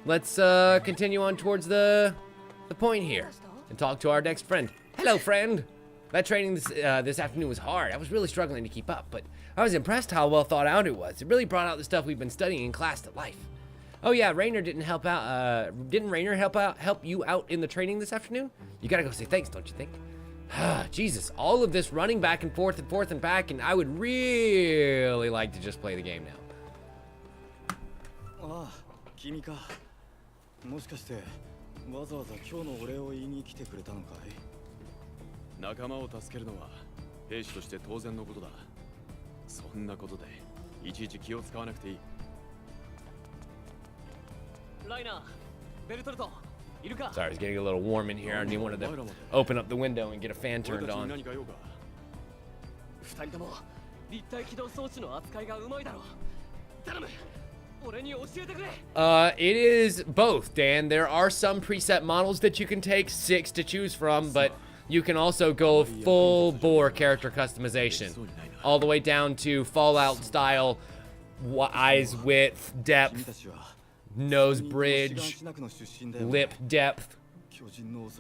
Let's continue on towards the point here and talk to our next friend. Hello, friend. That training this afternoon was hard. I was really struggling to keep up, but I was impressed how well thought out it was. It really brought out the stuff we've been studying in class to life. Oh yeah, Rainer didn't help out. Didn't Rainer help you out in the training this afternoon? You gotta go say thanks, don't you think? Jesus, all of this running back and forth and back, and I would really like to just play the game now. Ah, 君か。もしかしてわざわざ今日のお礼を言いに来てくれたのかい？仲間を助けるのは兵士として当然のことだ。そんなことでいちいち気を使わなくていい。ライナー、ベルトルト、いるか？ Sorry, it's getting a little warm in here. I didn't want to open up the window and get a fan turned on. 二人とも立体起動装置の扱いがうまいだろう。頼む。It is both, Dan. There are some preset models that you can take, 6 to choose from, but you can also go full bore character customization. All the way down to Fallout style, eyes width, depth, nose bridge, lip depth,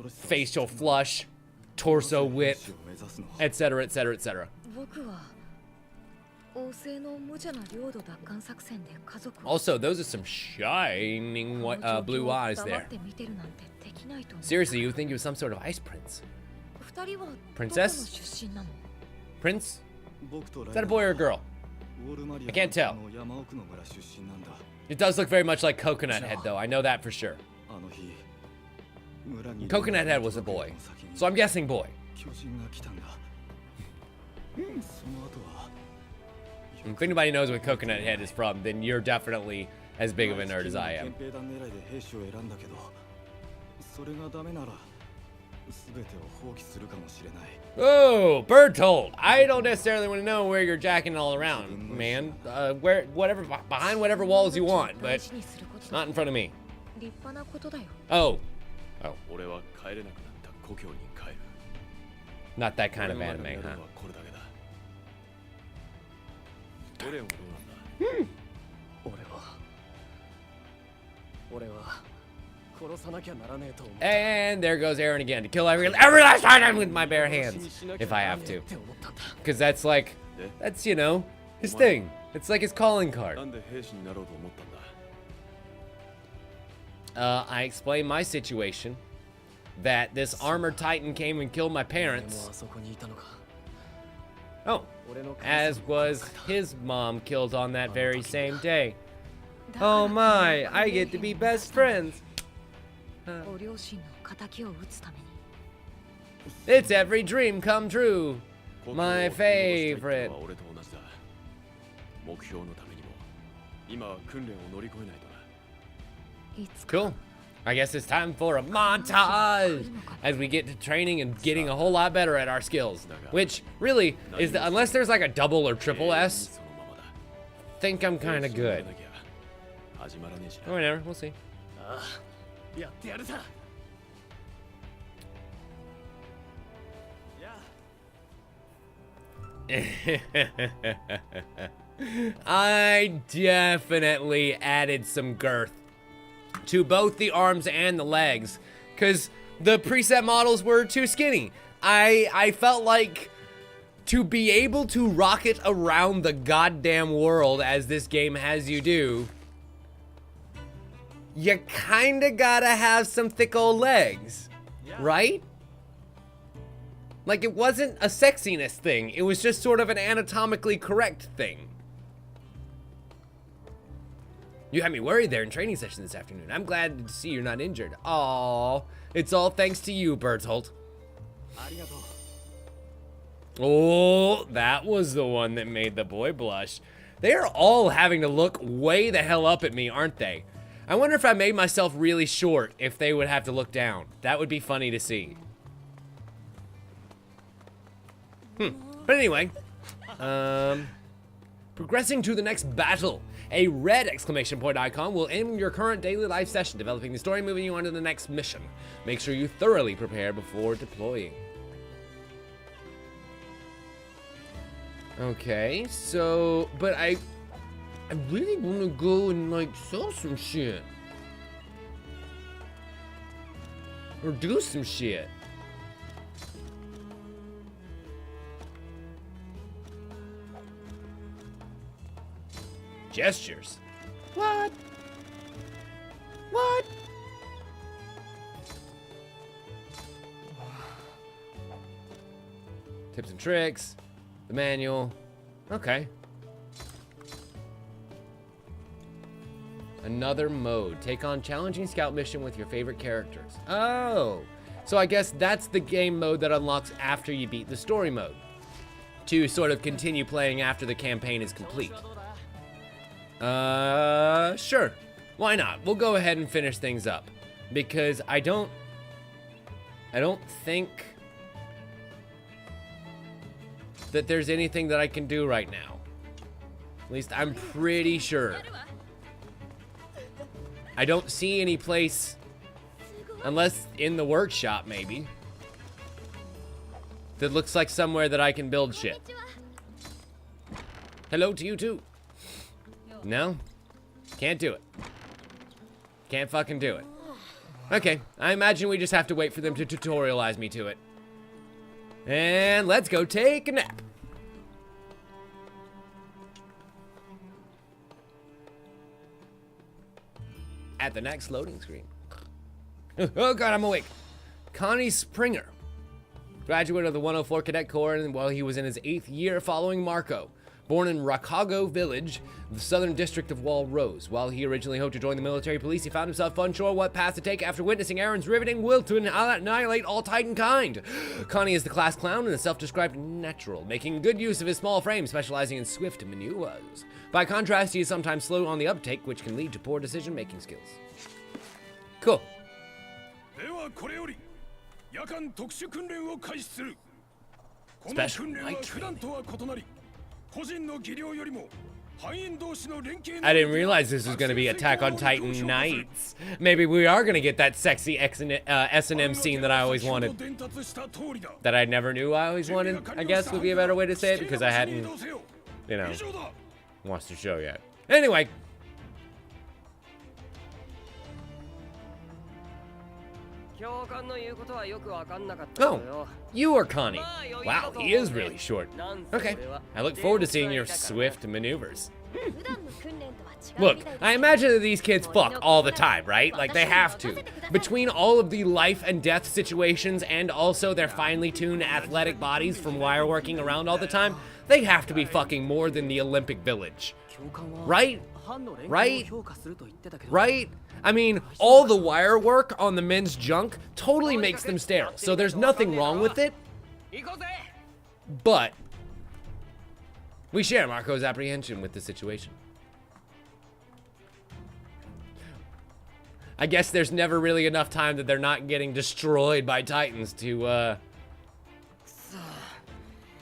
facial flush, torso width, etc., etc., etc. Also, those are some shining blue eyes there. Seriously, you would think he was some sort of ice prince. Princess? Prince? Is that a boy or a girl? I can't tell. It does look very much like Coconut Head, though. I know that for sure. Coconut Head was a boy, so I'm guessing boy. If anybody knows what Coconut Head is from, then you're definitely as big of a nerd as I am. Oh, Bertolt! I don't necessarily want to know where you're jacking all around, man. Behind whatever walls you want, but not in front of me. Oh. Oh. Not that kind of anime, huh? And there goes Erin again to kill every last time with my bare hands, if I have to. Because that's like, that's, you know, his thing. It's like his calling card. I explained my situation, that this armored titan came and killed my parents. Oh, as was his mom killed on that very same day. Oh my, I get to be best friends. It's every dream come true. My favorite. Cool. I guess it's time for a montage as we get to training and getting a whole lot better at our skills. Which really is, unless there's like a double or triple S, I think I'm kind of good. Or whatever, we'll see. I definitely added some girth to both the arms and the legs, because the preset models were too skinny. I felt like to be able to rocket around the goddamn world as this game has you do, you kinda gotta have some thick old legs, right? Like, it wasn't a sexiness thing, it was just sort of an anatomically correct thing. You had me worried there in training session this afternoon. I'm glad to see you're not injured. Aww, it's all thanks to you, Bertolt. Oh, that was the one that made the boy blush. They are all having to look way the hell up at me, aren't they? I wonder if I made myself really short, if they would have to look down. That would be funny to see. But anyway, progressing to the next battle. A red exclamation point icon will end your current daily life session, developing the story moving you on to the next mission. Make sure you thoroughly prepare before deploying. Okay, so, but I really want to go and, like, sell some shit. Or do some shit. Gestures. What? What? Tips and tricks. The manual. Okay. Another mode. Take on challenging scout mission with your favorite characters. Oh. So I guess that's the game mode that unlocks after you beat the story mode, to sort of continue playing after the campaign is complete. Sure. Why not? We'll go ahead and finish things up, because I don't think that there's anything that I can do right now. At least I'm pretty sure. I don't see any place, unless in the workshop maybe, that looks like somewhere that I can build shit. Hello to you too. No? Can't do it. Can't fucking do it. Okay, I imagine we just have to wait for them to tutorialize me to it. And let's go take a nap. at the next loading screen. Oh god, I'm awake. Connie Springer, graduate of the 104 Cadet Corps while he was in his 8th year following Marco. Born in Rakago Village, the southern district of Wall Rose. While he originally hoped to join the military police, he found himself unsure what path to take after witnessing Erin's riveting will to annihilate all Titan kind. Connie is the class clown and a self-described natural, making good use of his small frame, specializing in swift maneuvers. By contrast, he is sometimes slow on the uptake, which can lead to poor decision-making skills. Cool. Special night training. I didn't realize this was going to be Attack on Titan Nights. Maybe we are going to get that sexy S&M scene that I always wanted. That I never knew I always wanted, I guess would be a better way to say it, because I hadn't, you know, watched the show yet. Anyway. Oh, you are Connie. Wow, he is really short. Okay, I look forward to seeing your swift maneuvers. Look, I imagine that these kids fuck all the time, right? Like, they have to. Between all of the life and death situations and also their finely tuned athletic bodies from wire working around all the time, they have to be fucking more than the Olympic Village. Right? Right? Right? I mean, all the wire work on the men's junk totally makes them sterile, so there's nothing wrong with it. But we share Marco's apprehension with the situation. I guess there's never really enough time that they're not getting destroyed by Titans to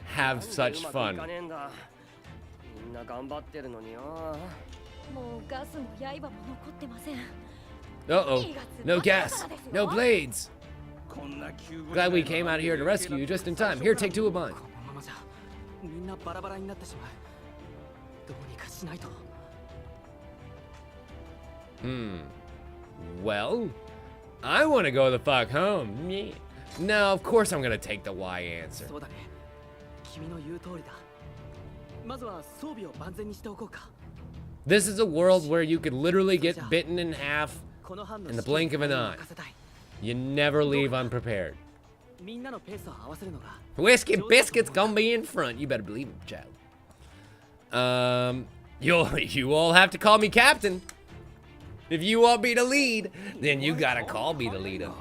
have such fun. Uh-oh. No gas. No blades. Glad we came out here to rescue you just in time. Here, take 2 of mine. Well, I want to go the fuck home. No, of course I'm going to take the Y answer. This is a world where you could literally get bitten in half in the blink of an eye. You never leave unprepared. Whiskey Biscuit's gonna be in front. You better believe it, child. You all have to call me captain. If you want me to lead, then you gotta call me the leader.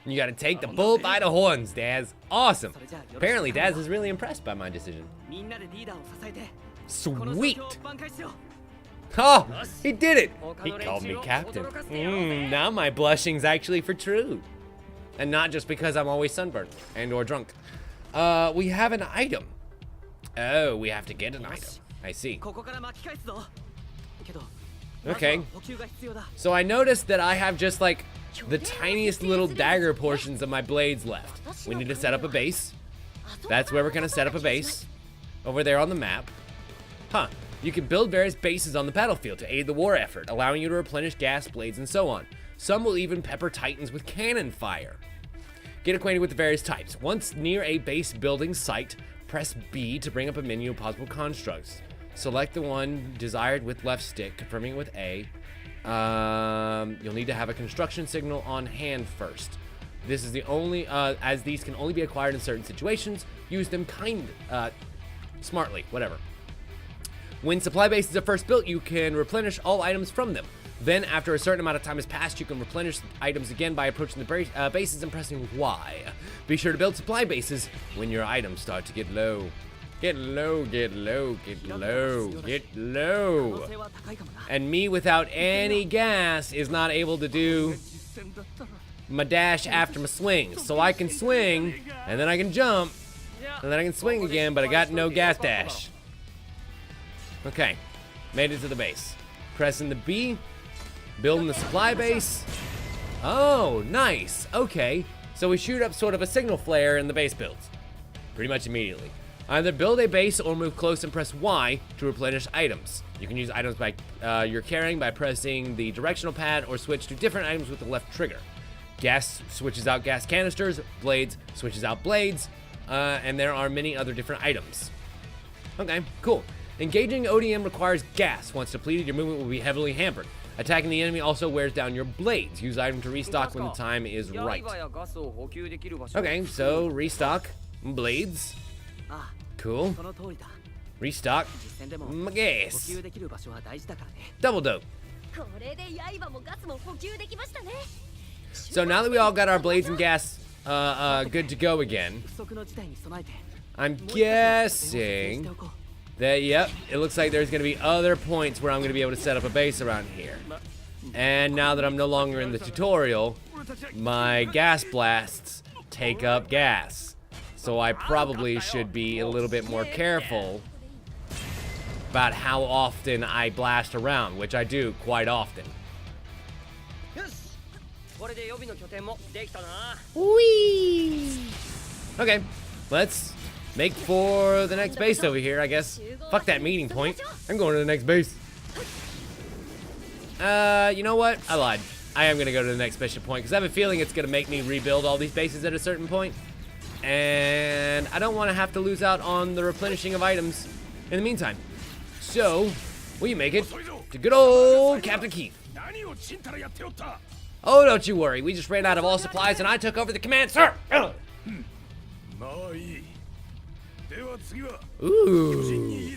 You gotta take the bull by the horns, Daz. Awesome. Apparently, Daz is really impressed by my decision. Sweet. Oh, he did it. He called me captain. Now my blushing's actually for true. And not just because I'm always sunburned and or drunk. We have an item. Oh, we have to get an item. I see. Okay. So I noticed that I have just like the tiniest little dagger portions of my blades left. We need to set up a base. That's where we're gonna set up a base. Over there on the map. Huh. You can build various bases on the battlefield to aid the war effort, allowing you to replenish gas, blades, and so on. Some will even pepper Titans with cannon fire. Get acquainted with the various types. Once near a base building site, press B to bring up a menu of possible constructs. Select the one desired with left stick, confirming it with A. You'll need to have a construction signal on hand first. This is the only, as these can only be acquired in certain situations. Use them smartly, whatever. When supply bases are first built, you can replenish all items from them. Then, after a certain amount of time has passed, you can replenish items again by approaching the bases and pressing Y. Be sure to build supply bases when your items start to get low. Get low, get low, get low, get low. And me without any gas is not able to do my dash after my swing. So I can swing, and then I can jump, and then I can swing again, but I got no gas dash. Okay, made it to the base. Pressing the B, building the supply base. Oh, nice, okay. So we shoot up sort of a signal flare in the base builds, pretty much immediately. Either build a base or move close and press Y to replenish items. You can use items you're carrying by pressing the directional pad or switch to different items with the left trigger. Gas switches out gas canisters, blades switches out blades, and there are many other different items. Okay, cool. Engaging ODM requires gas. Once depleted, your movement will be heavily hampered. Attacking the enemy also wears down your blades. Use item to restock when the time is right. Okay, so restock blades. Cool. Restock my gas. Double dope. So now that we all got our blades and gas good to go again, I'm guessing that, yep, it looks like there's going to be other points where I'm going to be able to set up a base around here. And now that I'm no longer in the tutorial, my gas blasts take up gas. So I probably should be a little bit more careful about how often I blast around, which I do quite often. Whee! Okay, let's make for the next base over here, I guess. Fuck that meeting point. I'm going to the next base. You know what? I lied. I am going to go to the next mission point, because I have a feeling it's going to make me rebuild all these bases at a certain point. And I don't want to have to lose out on the replenishing of items in the meantime. So, we make it to good old Captain Keith. Oh, don't you worry. We just ran out of all supplies and I took over the command, sir. Ooh.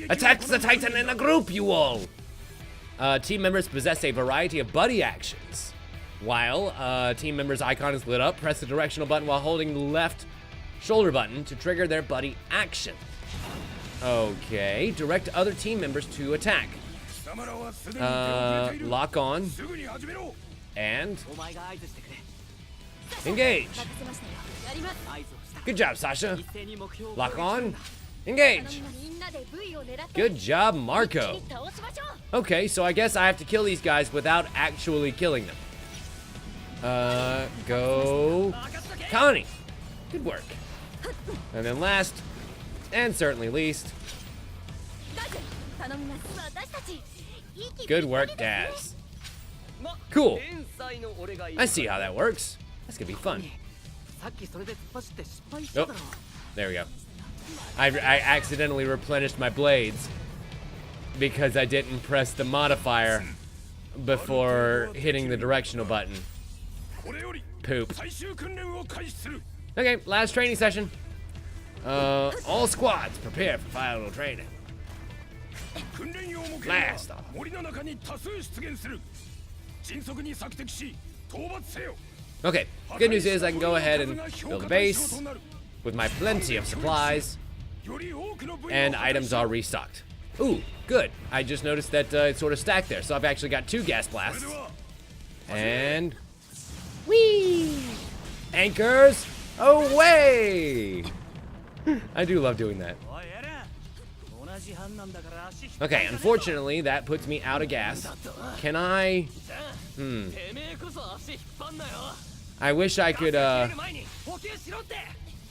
Attack the Titan in a group, you all. Team members possess a variety of buddy actions. While team members' icon is lit up, press the directional button while holding the left shoulder button to trigger their buddy action. Okay, direct other team members to attack. Lock on. And engage. Good job, Sasha. Lock on. Engage. Good job, Marco. Okay, so I guess I have to kill these guys without actually killing them. Go Connie. Good work. And then last, and certainly least, good work, Daz. Cool. I see how that works. That's gonna be fun. Oh, there we go. I accidentally replenished my blades because I didn't press the modifier before hitting the directional button. Poop. Okay, last training session. All squads prepare for final training. Blast off. Okay, good news is I can go ahead and build a base with my plenty of supplies, and items are restocked. Ooh, good. I just noticed that it's sort of stacked there, so I've actually got 2 gas blasts. And whee! Anchors away! I do love doing that. Okay, unfortunately, that puts me out of gas. Can I? I wish I could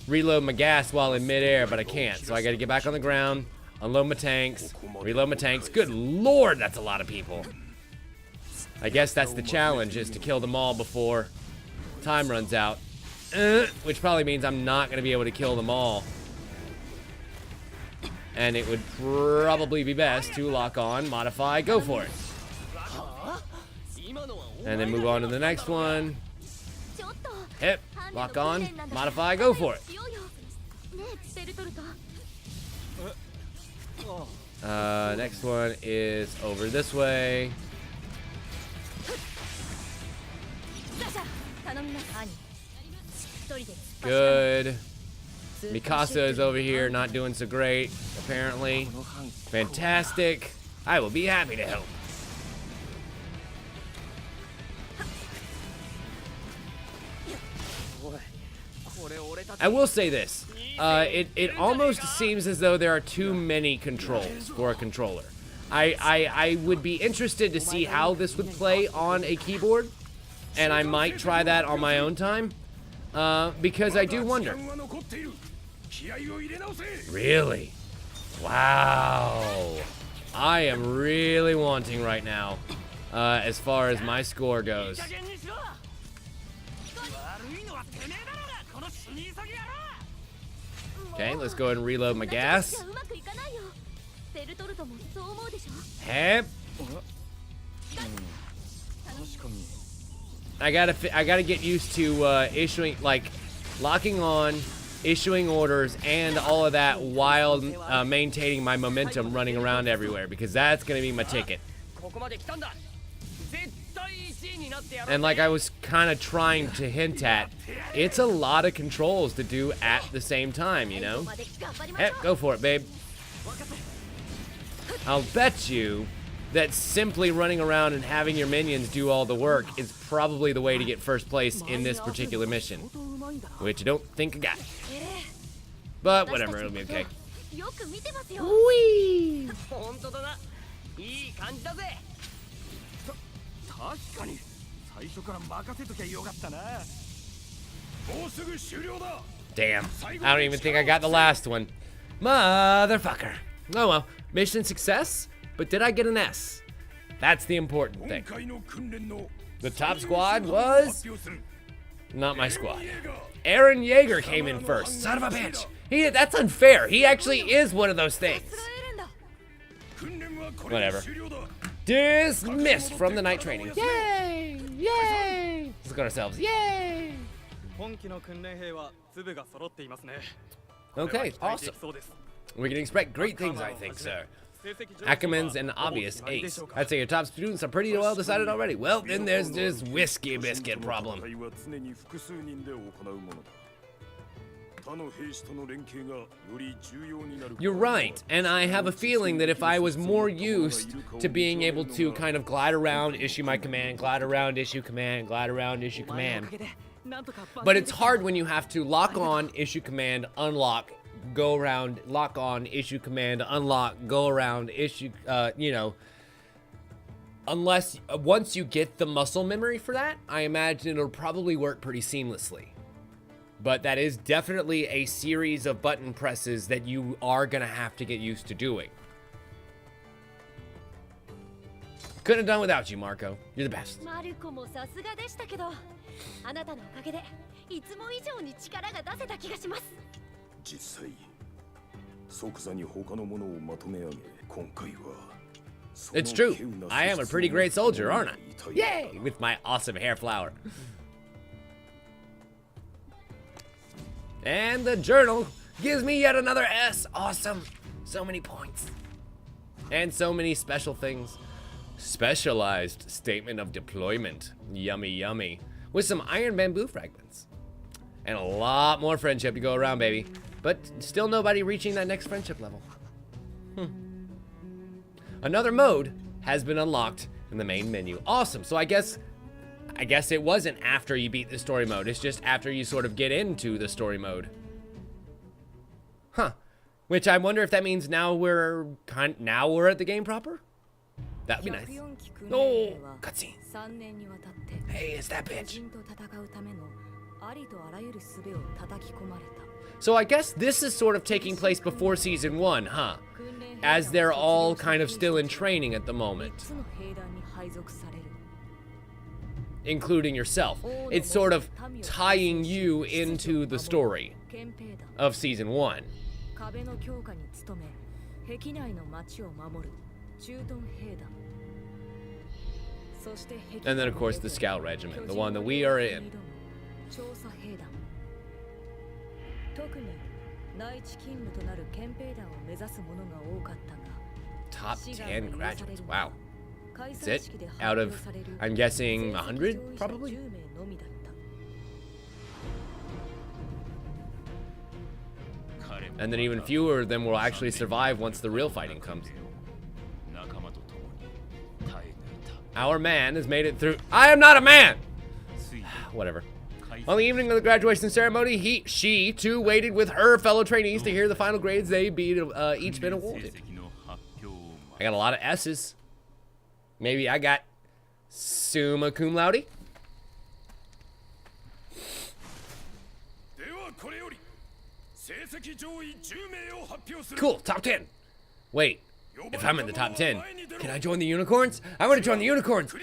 reload my gas while in midair, but I can't. So I gotta get back on the ground, unload my tanks, reload my tanks. Good lord, that's a lot of people. I guess that's the challenge, is to kill them all before time runs out. Which probably means I'm not gonna be able to kill them all. And it would probably be best to lock on, modify, go for it. And then move on to the next one. Hit, lock on, modify, go for it. Next one is over this way. Good. Mikasa is over here, not doing so great, apparently. Fantastic. I will be happy to help. I will say this. It almost seems as though there are too many controls for a controller. I would be interested to see how this would play on a keyboard, and I might try that on my own time, because I do wonder. Really? Wow. I am really wanting right now, as far as my score goes. Okay, let's go ahead and reload my gas. Hep. I gotta get used to issuing, like, locking on, issuing orders, and all of that while maintaining my momentum running around everywhere, because that's gonna be my ticket. And like I was kind of trying to hint at, it's a lot of controls to do at the same time, you know? Hey, go for it, babe. I'll bet you that simply running around and having your minions do all the work is probably the way to get first place in this particular mission, which I don't think I got. But whatever, it'll be okay. Whee! Damn, I don't even think I got the last one. Motherfucker. Oh well, mission success, but did I get an S? That's the important thing. The top squad was not my squad. Erin Yeager came in first. Son of a bitch. That's unfair. He actually is one of those things. Whatever. Dismissed from the night training. Yay! Yay! Let's look at ourselves. Yay! Okay, awesome. We can expect great things, I think, sir. Ackerman's an obvious ace. I'd say your top students are pretty well decided already. Well, then there's this Whiskey Biscuit problem. You're right, and I have a feeling that if I was more used to being able to kind of glide around, issue my command, glide around, issue command, glide around, issue command. But it's hard when you have to lock on, issue command, unlock, go around, lock on, issue command, unlock, go around, issue, you know. Unless, once you get the muscle memory for that, I imagine it'll probably work pretty seamlessly. But that is definitely a series of button presses that you are gonna have to get used to doing. Couldn't have done without you, Marco. You're the best. It's true. I am a pretty great soldier, aren't I? Yay! With my awesome hair flower. And the journal gives me yet another S. Awesome. So many points. And so many special things. Specialized statement of deployment. Yummy, yummy. With some iron bamboo fragments. And a lot more friendship to go around, baby. But still nobody reaching that next friendship level. Another mode has been unlocked in the main menu. Awesome. So I guess it wasn't after you beat the story mode. It's just after you sort of get into the story mode. Huh. Which I wonder if that means now we're at the game proper? That'd be nice. Oh, cutscene. Hey, it's that bitch. So I guess this is sort of taking place before season 1, huh? As they're all kind of still in training at the moment. Including yourself. It's sort of tying you into the story of season 1. And then of course the Scout Regiment, the one that we are in. Top 10 graduates, wow. That's it? Out of, I'm guessing, 100, probably? And then even fewer of them will actually survive once the real fighting comes. Our man has made it through. I am not a man! Whatever. On the evening of the graduation ceremony, she too waited with her fellow trainees to hear the final grades they'd each been awarded. I got a lot of S's. Maybe I got summa cum laude. Cool, top 10. Wait, if I'm in the top 10, can I join the unicorns? I want to join the unicorns.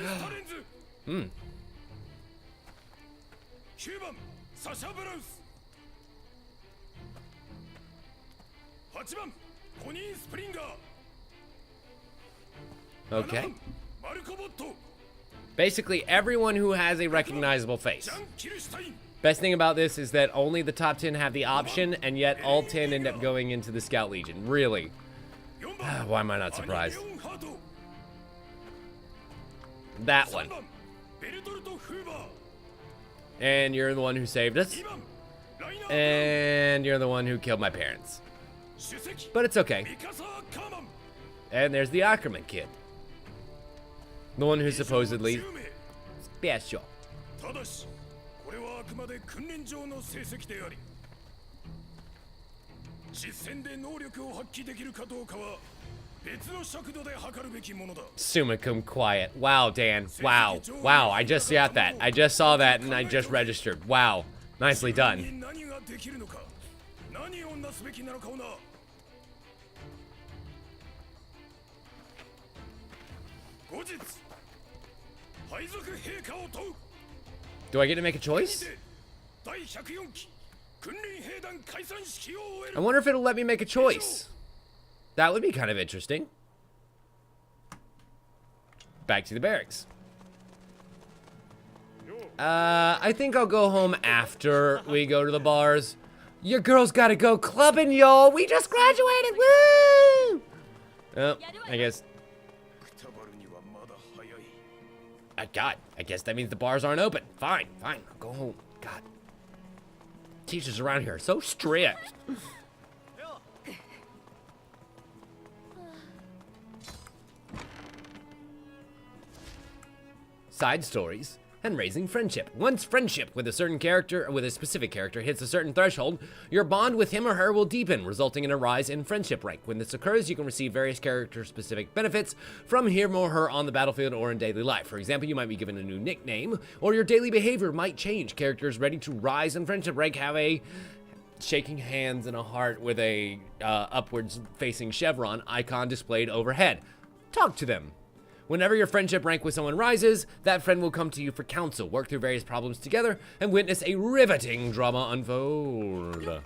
Okay. Basically, everyone who has a recognizable face. Best thing about this is that only the top 10 have the option, and yet all 10 end up going into the Scout Legion. Really? Why am I not surprised? That one. And you're the one who saved us. And you're the one who killed my parents. But it's okay. And there's the Ackerman kid. The one who's supposedly special. Summa cum quiet. Wow, Dan. Wow. Wow, I just got that. I just saw that and I just registered. Wow. Nicely done. Do I get to make a choice? I wonder if it'll let me make a choice. That would be kind of interesting. Back to the barracks. I think I'll go home after we go to the bars. Your girls gotta go clubbing, y'all. We just graduated. Woo! Oh, I guess. I guess that means the bars aren't open. Fine. I'll go home. God. Teachers around here are so strict. Side stories and raising friendship. Once friendship with a certain character, or with a specific character, hits a certain threshold, your bond with him or her will deepen, resulting in a rise in friendship rank. When this occurs, you can receive various character-specific benefits from him or her on the battlefield or in daily life. For example, you might be given a new nickname, or your daily behavior might change. Characters ready to rise in friendship rank have a shaking hands and a heart with a upwards-facing chevron icon displayed overhead. Talk to them. Whenever your friendship rank with someone rises, that friend will come to you for counsel, work through various problems together, and witness a riveting drama unfold.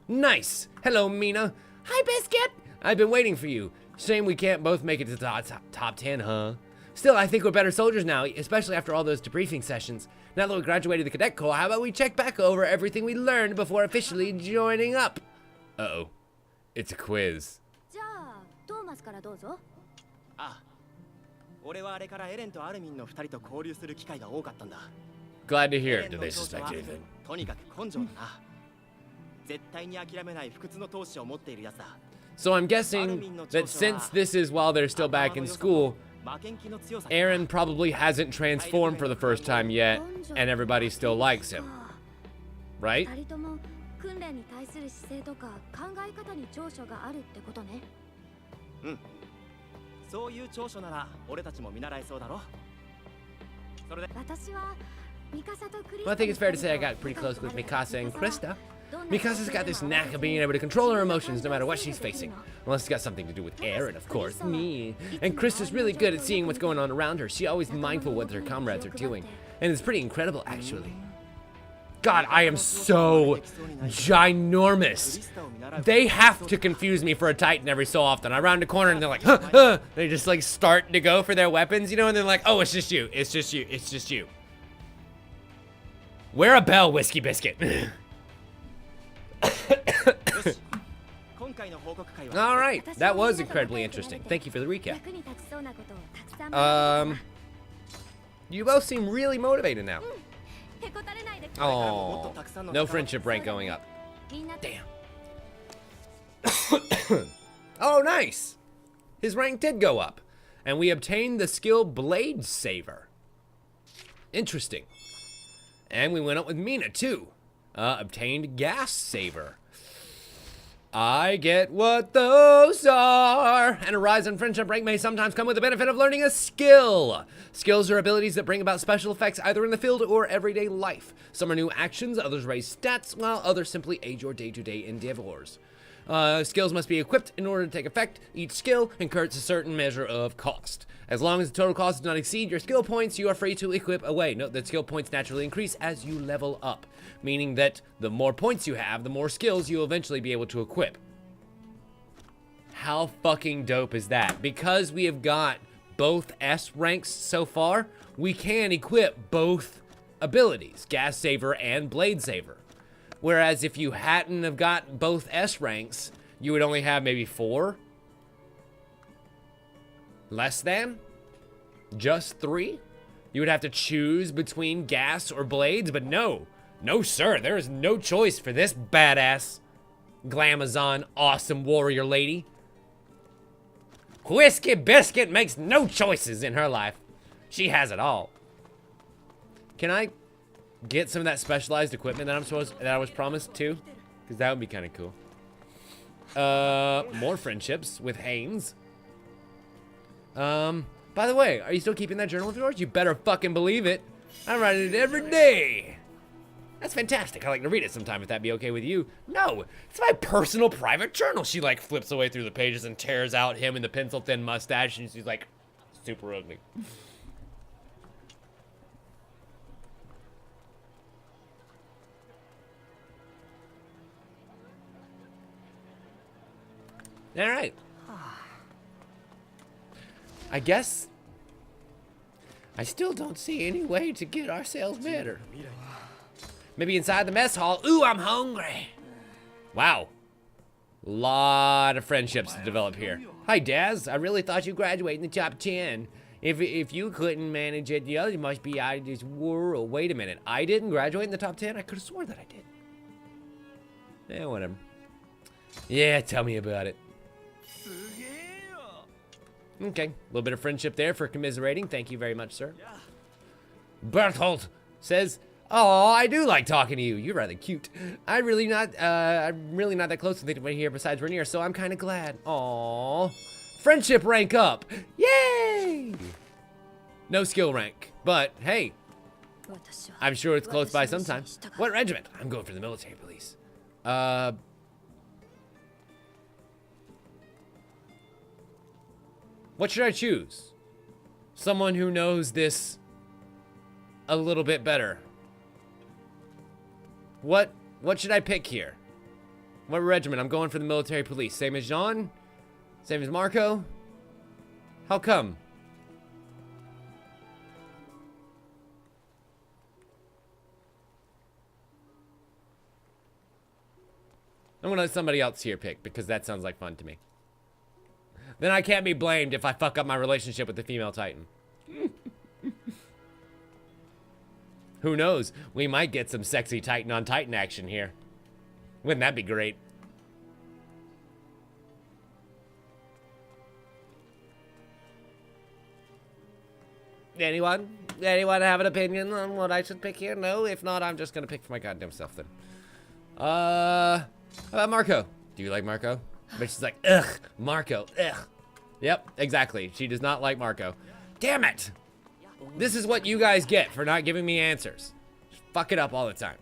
Nice! Hello, Mina. Hi, Biscuit! I've been waiting for you. Shame we can't both make it to the top 10, huh? Still, I think we're better soldiers now, especially after all those debriefing sessions. Now that we graduated the Cadet Corps, how about we check back over everything we learned before officially joining up? Uh-oh. It's a quiz. Glad to hear. Do they suspect anything? So I'm guessing that since this is while they're still back in school, Erin probably hasn't transformed for the first time yet, and everybody still likes him. Right? Well, I think it's fair to say I got pretty close with Mikasa and Krista. Mikasa's got this knack of being able to control her emotions no matter what she's facing. Unless it's got something to do with Erin, of course, me. And Krista's really good at seeing what's going on around her. She's always mindful what her comrades are doing. And it's pretty incredible, actually. God, I am so ginormous. They have to confuse me for a Titan every so often. I round a corner and they're like, huh, huh. They just like start to go for their weapons, you know, and they're like, oh, it's just you. It's just you. It's just you. Wear a bell, Whiskey Biscuit. All right, that was incredibly interesting. Thank you for the recap. You both seem really motivated now. Oh, no friendship rank going up. Damn. Oh, nice. His rank did go up, and we obtained the skill Blade Saver. Interesting. And we went up with Mina too. Obtained Gas Saver. I get what those are. And a rise in friendship rank may sometimes come with the benefit of learning a skill. Skills are abilities that bring about special effects either in the field or everyday life. Some are new actions, others raise stats, while others simply aid your day-to-day endeavors. Skills must be equipped in order to take effect. Each skill incurs a certain measure of cost. As long as the total cost does not exceed your skill points, you are free to equip away. Note that skill points naturally increase as you level up, meaning that the more points you have, the more skills you'll eventually be able to equip. How fucking dope is that? Because we have got both S ranks so far, we can equip both abilities, Gas Saver and Blade Saver. Whereas if you hadn't have got both S ranks, you would only have maybe 4? Less than? Just 3? You would have to choose between gas or blades, but no. No, sir, there is no choice for this badass Glamazon awesome warrior lady. Whiskey Biscuit makes no choices in her life. She has it all. Can I get some of that specialized equipment that I was promised too? Because that would be kind of cool. More friendships with Haynes. By the way, are you still keeping that journal of yours? You better fucking believe it. I'm writing it every day. That's fantastic. I like to read it sometime if that'd be okay with you. No, it's my personal private journal. She like flips away through the pages and tears out him in the pencil thin mustache, and she's like super ugly. All right. I guess I still don't see any way to get ourselves better. Maybe inside the mess hall. Ooh, I'm hungry. Wow. Lot of friendships to develop here. Hi, Daz. I really thought you graduated in the top 10. If you couldn't manage it, the other must be out of this world. Wait a minute. I didn't graduate in the top 10? I could have sworn that I did. Yeah, whatever. Yeah, tell me about it. Okay, a little bit of friendship there for commiserating. Thank you very much, sir. Berthold says, "Oh, I do like talking to you. You're rather cute. I'm really not that close with anybody here besides Rainier, so I'm kind of glad. Aw, friendship rank up. Yay! No skill rank, but hey, I'm sure it's close by sometime. What regiment? I'm going for the military police. What should I choose? Someone who knows this a little bit better. What should I pick here? What regiment? I'm going for the military police. Same as Jean? Same as Marco? How come? I'm gonna let somebody else here pick because that sounds like fun to me. Then I can't be blamed if I fuck up my relationship with the female Titan. Who knows? We might get some sexy Titan on Titan action here. Wouldn't that be great? Anyone? Anyone have an opinion on what I should pick here? No? If not, I'm just gonna pick for my goddamn self then. How about Marco? Do you like Marco? But she's like, ugh, Marco, ugh. Yep, exactly. She does not like Marco. Damn it! This is what you guys get for not giving me answers. Just fuck it up all the time.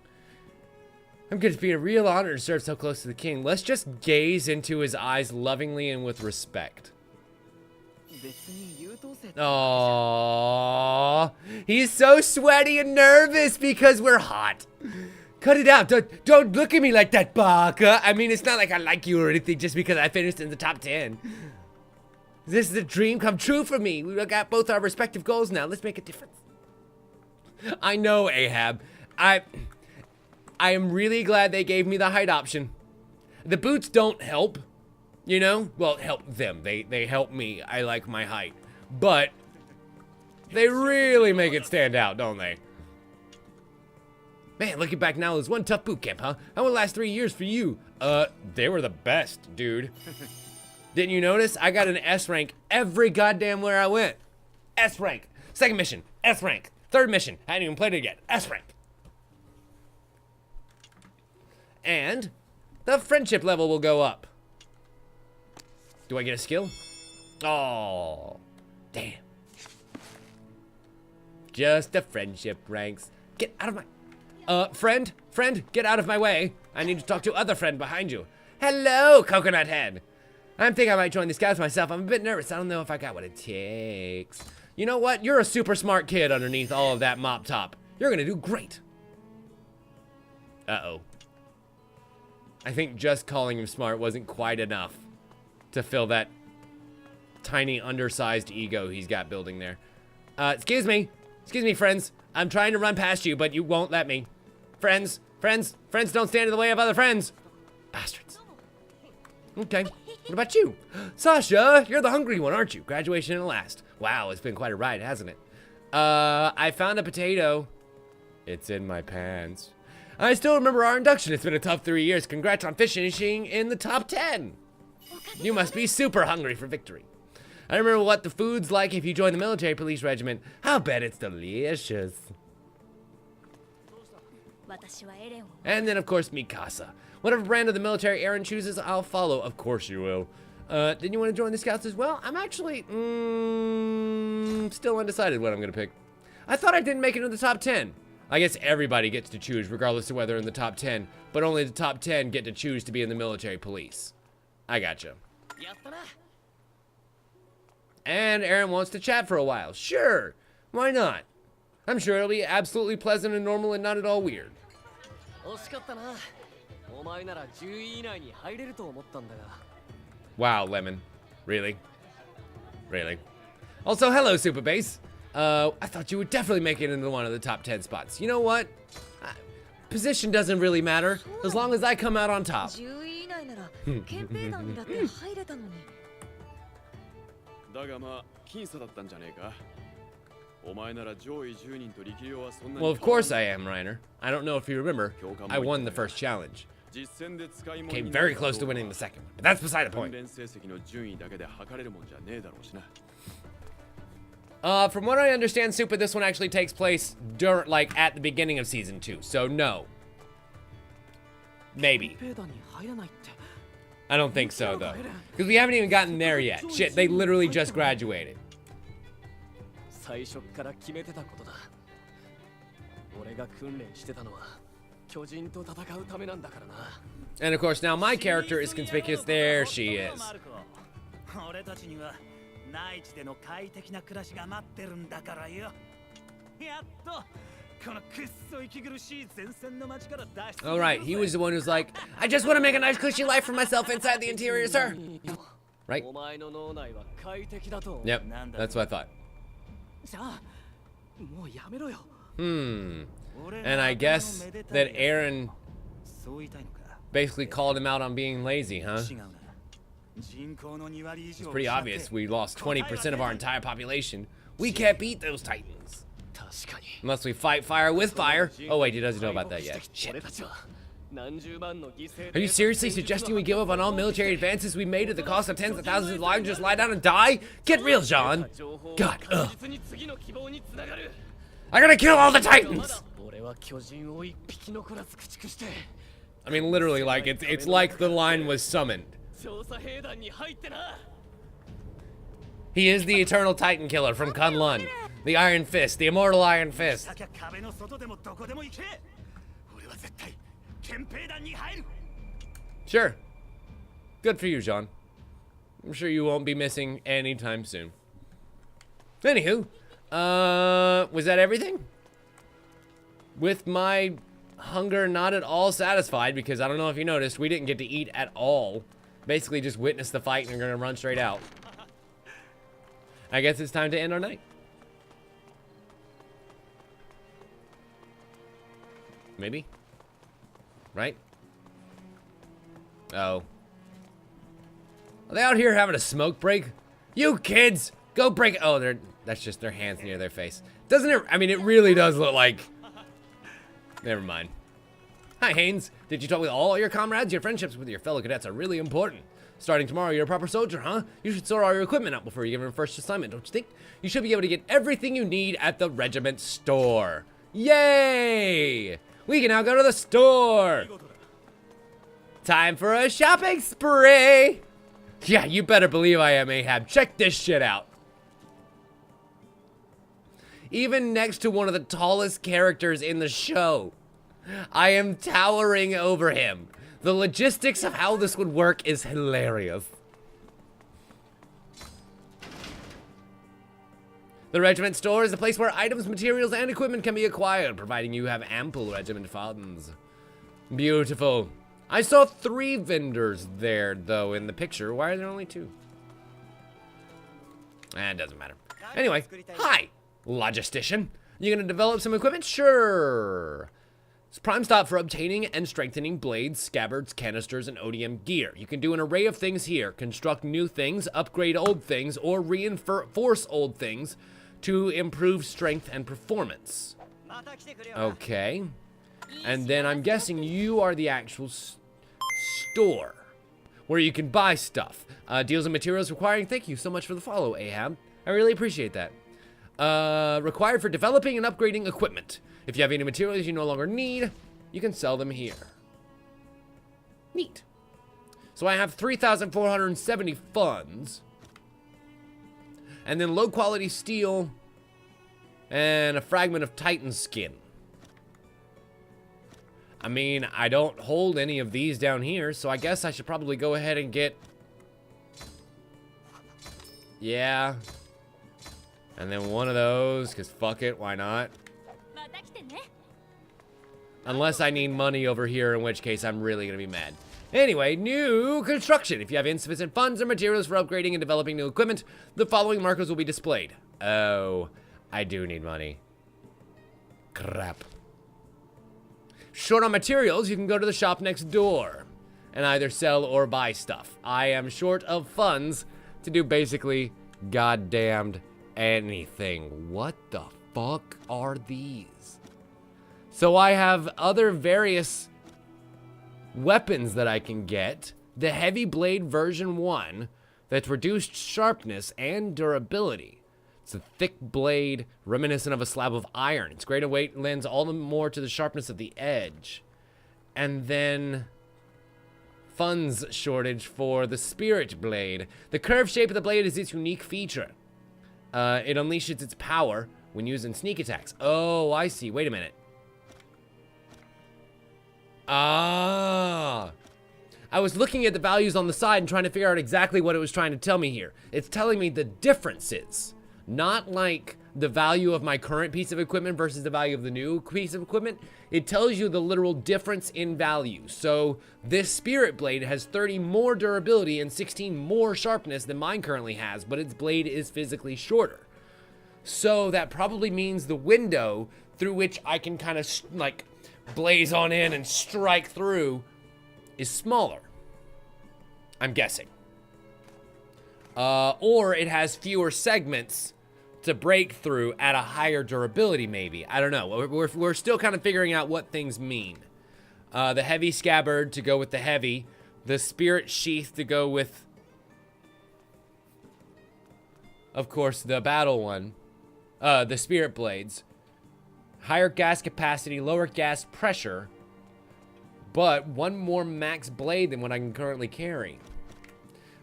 I'm going to be a real honor to serve so close to the king. Let's just gaze into his eyes lovingly and with respect. Aww, he's so sweaty and nervous because we're hot. Cut it out. Don't look at me like that, Baka. I mean, it's not like I like you or anything just because I finished in the top 10. This is a dream come true for me. We got both our respective goals now. Let's make a difference. I know, Ahab. I am really glad they gave me the height option. The boots don't help, you know? Well, help them. They help me. I like my height. But they really make it stand out, don't they? Man, looking back now, it was one tough boot camp, huh? How would last 3 years for you? They were the best, dude. Didn't you notice? I got an S rank every goddamn where I went. S rank. Second mission, S rank. Third mission, hadn't even played it yet. S rank. And the friendship level will go up. Do I get a skill? Oh, damn. Just the friendship ranks. Get out of my... friend, get out of my way. I need to talk to other friend behind you. Hello, Coconut Head. I'm thinking I might join the scouts myself. I'm a bit nervous. I don't know if I got what it takes. You know what? You're a super smart kid underneath all of that mop top. You're gonna do great. Uh-oh. I think just calling him smart wasn't quite enough to fill that tiny undersized ego he's got building there. Excuse me, friends. I'm trying to run past you, but you won't let me. Friends, don't stand in the way of other friends. Bastards. Okay, what about you? Sasha, you're the hungry one, aren't you? Graduation at last. Wow, it's been quite a ride, hasn't it? I found a potato. It's in my pants. I still remember our induction. It's been a tough 3 years. Congrats on finishing in the top 10. You must be super hungry for victory. I remember what the food's like if you join the military police regiment. I'll bet it's delicious. And then, of course, Mikasa. Whatever brand of the military Erin chooses, I'll follow. Of course you will. Didn't you want to join the Scouts as well? I'm actually, still undecided what I'm going to pick. I thought I didn't make it into the top 10. I guess everybody gets to choose, regardless of whether in the top 10, but only the top 10 get to choose to be in the military police. I gotcha. And Erin wants to chat for a while. Sure, why not? I'm sure it'll be absolutely pleasant and normal and not at all weird. Wow, Lemon. Really? Really? Also, hello, Super Bass. I thought you would definitely make it into one of the top 10 spots. You know what? Position doesn't really matter, as long as I come out on top. Well, of course I am, Reiner. I don't know if you remember, I won the first challenge. Came very close to winning the second one, but that's beside the point. From what I understand, Super, this one actually takes place like at the beginning of season 2, so no. Maybe. I don't think so, though, because we haven't even gotten there yet. Shit, they literally just graduated. And of course, now my character is conspicuous. There she is. Alright, he was the one who's like, I just want to make a nice cushy life for myself inside the interior, sir. Right? Yep, that's what I thought. And I guess that Erin basically called him out on being lazy, huh? It's pretty obvious. We lost 20% of our entire population. We can't beat those Titans. Unless we fight fire with fire. Oh wait, he doesn't know about that yet. Shit. Are you seriously suggesting we give up on all military advances we made at the cost of tens of thousands of lives and just lie down and die? Get real, John. God, ugh. I gotta kill all the Titans! I mean, literally, like, it's like the line was summoned. He is the eternal Titan killer from Kunlun. The Iron Fist, the immortal Iron Fist. Sure. Good for you, John. I'm sure you won't be missing anytime soon. Anywho, was that everything? With my hunger not at all satisfied, because I don't know if you noticed, we didn't get to eat at all. Basically just witnessed the fight and we're gonna run straight out. I guess it's time to end our night. Maybe? Right? Oh. Are they out here having a smoke break? You kids! Go break it! Oh, that's just their hands near their face. Doesn't it? I mean, it really does look like... Never mind. Hi, Haynes. Did you talk with all your comrades? Your friendships with your fellow cadets are really important. Starting tomorrow, you're a proper soldier, huh? You should sort all your equipment out before you give him first assignment, don't you think? You should be able to get everything you need at the regiment store. Yay! We can now go to the store. Time for a shopping spree. Yeah, you better believe I am, Ahab. Check this shit out. Even next to one of the tallest characters in the show, I am towering over him. The logistics of how this would work is hilarious. The regiment store is a place where items, materials, and equipment can be acquired, providing you have ample regiment funds. Beautiful. I saw 3 vendors there, though, in the picture. Why are there only 2? It doesn't matter. Anyway, hi, logistician. You gonna develop some equipment? Sure. It's prime stop for obtaining and strengthening blades, scabbards, canisters, and ODM gear. You can do an array of things here. Construct new things, upgrade old things, or reinforce old things to improve strength and performance. Okay. And then I'm guessing you are the actual store where you can buy stuff. Deals and materials requiring. Thank you so much for the follow, Ahab. I really appreciate that. Required for developing and upgrading equipment. If you have any materials you no longer need, you can sell them here. Neat. So I have 3,470 funds. And then low quality steel and a fragment of Titan skin. I mean, I don't hold any of these down here, so I guess I should probably go ahead and get... Yeah. And then one of those, because fuck it, why not? Unless I need money over here, in which case I'm really going to be mad. Anyway, new construction. If you have insufficient funds or materials for upgrading and developing new equipment, the following markers will be displayed. Oh, I do need money. Crap. Short on materials, you can go to the shop next door and either sell or buy stuff. I am short of funds to do basically goddamned anything. What the fuck are these? So I have other various weapons that I can get. The Heavy Blade version 1 that's reduced sharpness and durability. It's a thick blade reminiscent of a slab of iron. Its greater weight lends all the more to the sharpness of the edge. And then funds shortage for the Spirit Blade. The curved shape of the blade is its unique feature. It unleashes its power when using sneak attacks. Oh, I see. Wait a minute. Ah. I was looking at the values on the side and trying to figure out exactly what it was trying to tell me here. It's telling me the differences. Not like the value of my current piece of equipment versus the value of the new piece of equipment. It tells you the literal difference in value. So this Spirit Blade has 30 more durability and 16 more sharpness than mine currently has, but its blade is physically shorter. So that probably means the window through which I can kind of like blaze on in and strike through is smaller. I'm guessing. Or it has fewer segments to break through at a higher durability, maybe. I don't know. We're still kind of figuring out what things mean. The heavy scabbard to go with the heavy. The spirit sheath to go with, of course, the battle one. The spirit blades. Higher gas capacity, lower gas pressure. But one more max blade than what I can currently carry.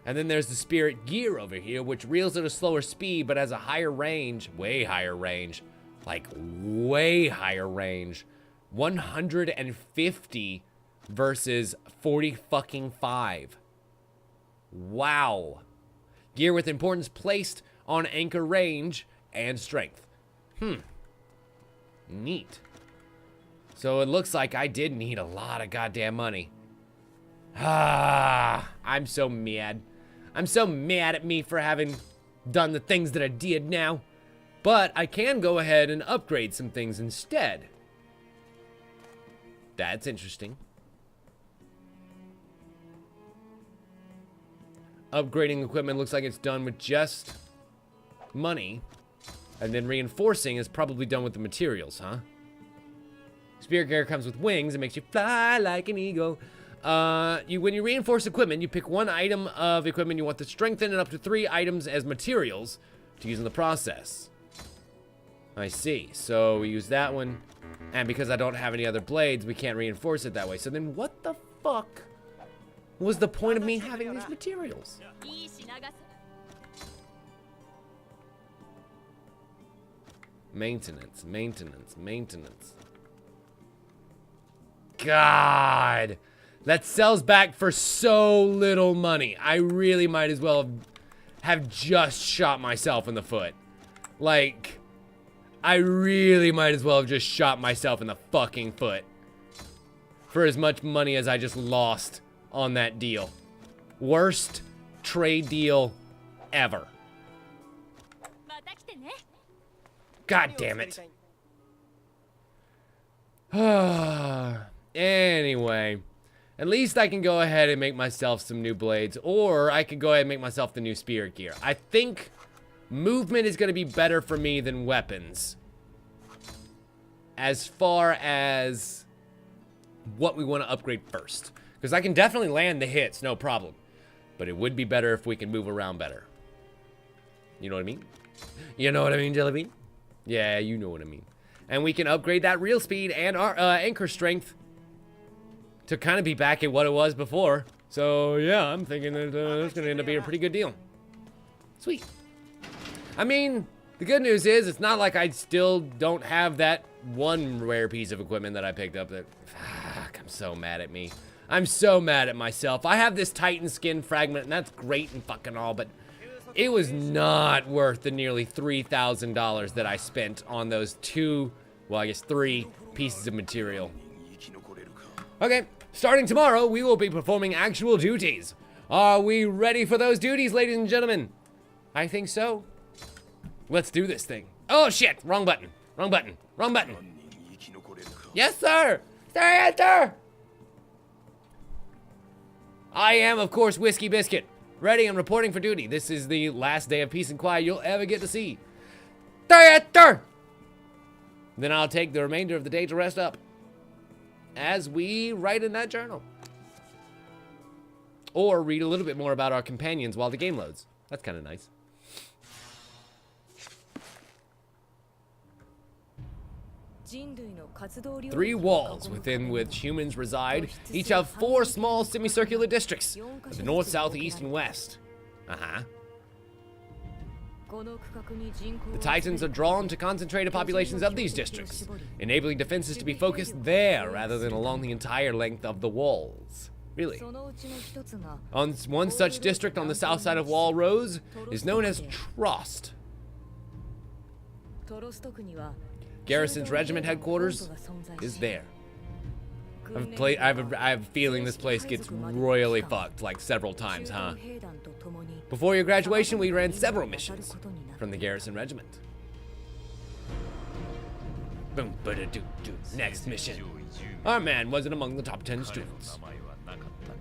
And then there's the spirit gear over here, which reels at a slower speed, but has a higher range. Way higher range. Like, way higher range. 150 versus 40 fucking 5. Wow. Gear with importance placed on anchor range and strength. Neat. So it looks like I did need a lot of goddamn money. I'm so mad. I'm so mad at me for having done the things that I did now. But I can go ahead and upgrade some things instead. That's interesting. Upgrading equipment looks like it's done with just money. And then reinforcing is probably done with the materials, huh? Spirit gear comes with wings and makes you fly like an eagle. When you reinforce equipment, you pick one item of equipment you want to strengthen and up to 3 items as materials to use in the process. I see. So we use that one. And because I don't have any other blades, we can't reinforce it that way. So then what the fuck was the point of me having these materials? Maintenance, maintenance, maintenance. God, that sells back for so little money. I really might as well have just shot myself in the foot. Like, I really might as well have just shot myself in the fucking foot for as much money as I just lost on that deal. Worst trade deal ever. God damn it. Anyway, at least I can go ahead and make myself some new blades, or I could go ahead and make myself the new spirit gear. I think movement is going to be better for me than weapons, as far as what we want to upgrade first. Because I can definitely land the hits, no problem. But it would be better if we can move around better. You know what I mean? You know what I mean, Jellybean? Yeah, you know what I mean. And we can upgrade that reel speed and our anchor strength to kind of be back at what it was before. So, yeah, I'm thinking that it's going to end up being a pretty good deal. Sweet. I mean, the good news is it's not like I still don't have that one rare piece of equipment that I picked up that... Fuck, I'm so mad at me. I'm so mad at myself. I have this Titan skin fragment, and that's great and fucking all, but it was not worth the nearly $3,000 that I spent on those two, well, I guess 3 pieces of material. Okay, starting tomorrow, we will be performing actual duties. Are we ready for those duties, ladies and gentlemen? I think so. Let's do this thing. Oh, shit, wrong button, wrong button, wrong button. Yes, sir. Sir, enter. I am, of course, Whiskey Biscuit, ready and reporting for duty. This is the last day of peace and quiet you'll ever get to see. Theater! Then I'll take the remainder of the day to rest up, as we write in that journal. Or read a little bit more about our companions while the game loads. That's kind of nice. Three walls within which humans reside each have 4 small semicircular districts of the north, south, east, and west. The Titans are drawn to concentrated populations of these districts, enabling defenses to be focused there rather than along the entire length of the walls. Really? On one such district on the south side of Wall Rose is known as Trost. Garrison's regiment headquarters is there. I have a feeling this place gets royally fucked like several times, huh? Before your graduation, we ran several missions from the Garrison regiment. Boom, ba-da-doo-doo. Next mission. Our man wasn't among the top 10 students,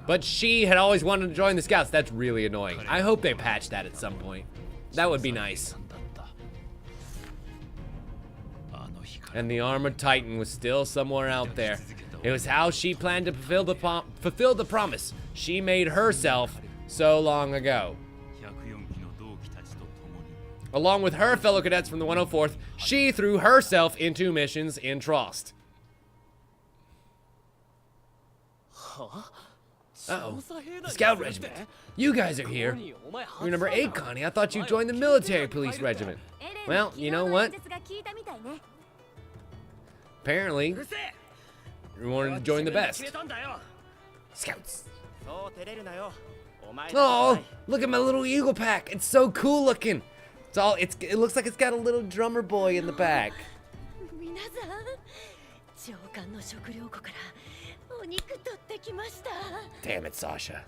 but she had always wanted to join the Scouts. That's really annoying. I hope they patch that at some point. That would be nice. And the armored Titan was still somewhere out there. It was how she planned to fulfill the promise she made herself so long ago. Along with her fellow cadets from the 104th, she threw herself into missions in Trost. Uh-oh. The Scout Regiment. You guys are here. You're number 8, Connie. I thought you joined the military police regiment. Well, you know what? Apparently, you wanted to join the best. Scouts. Oh, look at my little eagle pack. It's so cool looking. It looks like it's got a little drummer boy in the back. Damn it, Sasha.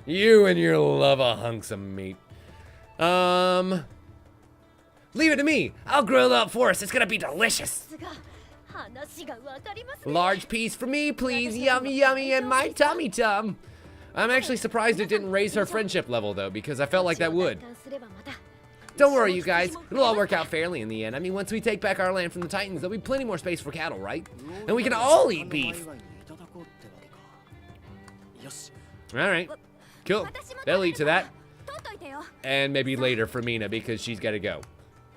You and your love of hunks of meat. Leave it to me. I'll grill it up for us. It's gonna be delicious. Large piece for me, please. Yummy, yummy, and my tummy tum. I'm actually surprised it didn't raise her friendship level, though, because I felt like that would. Don't worry, you guys. It'll all work out fairly in the end. I mean, once we take back our land from the Titans, there'll be plenty more space for cattle, right? And we can all eat beef. Alright. Cool. They'll eat to that. And maybe later for Mina, because she's gotta go.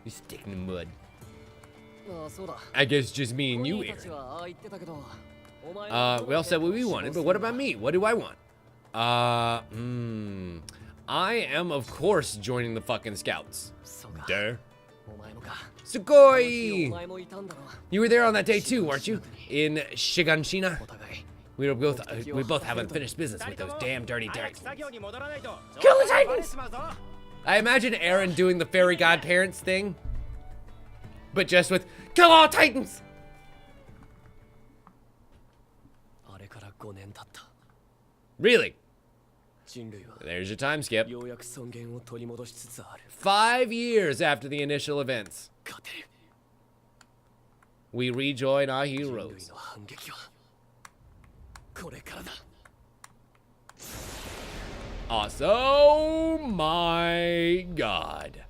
You stick in the mud. I guess just me and you, Erin. We all said what we wanted, but what about me? What do I want? I am, of course, joining the fucking Scouts. Duh. Sugoi! You were there on that day too, weren't you? In Shiganshina? We both have unfinished business with those damn dirty Titans. Kill the Titans! I imagine Erin doing the fairy godparents thing, but just with kill all Titans! Really? There's your time skip. ようやく尊厳を取り戻しつつある 5 years after the initial events, 勝てる we rejoin our 人類 heroes. の反撃はこれからだ Awesome. Oh my god.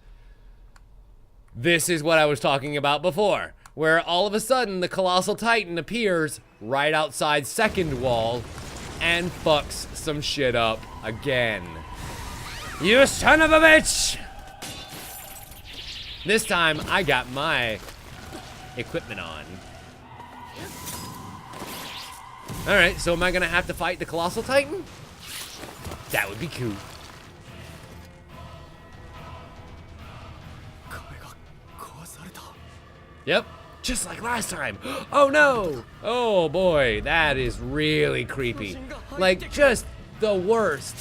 This is what I was talking about before, where all of a sudden the Colossal Titan appears right outside second wall and fucks some shit up again. You son of a bitch! This time I got my equipment on. Alright, so am I gonna have to fight the Colossal Titan? That would be cool. 壁が壊された Yep, just like last time. Oh no! Oh boy, that is really creepy. Like, just the worst.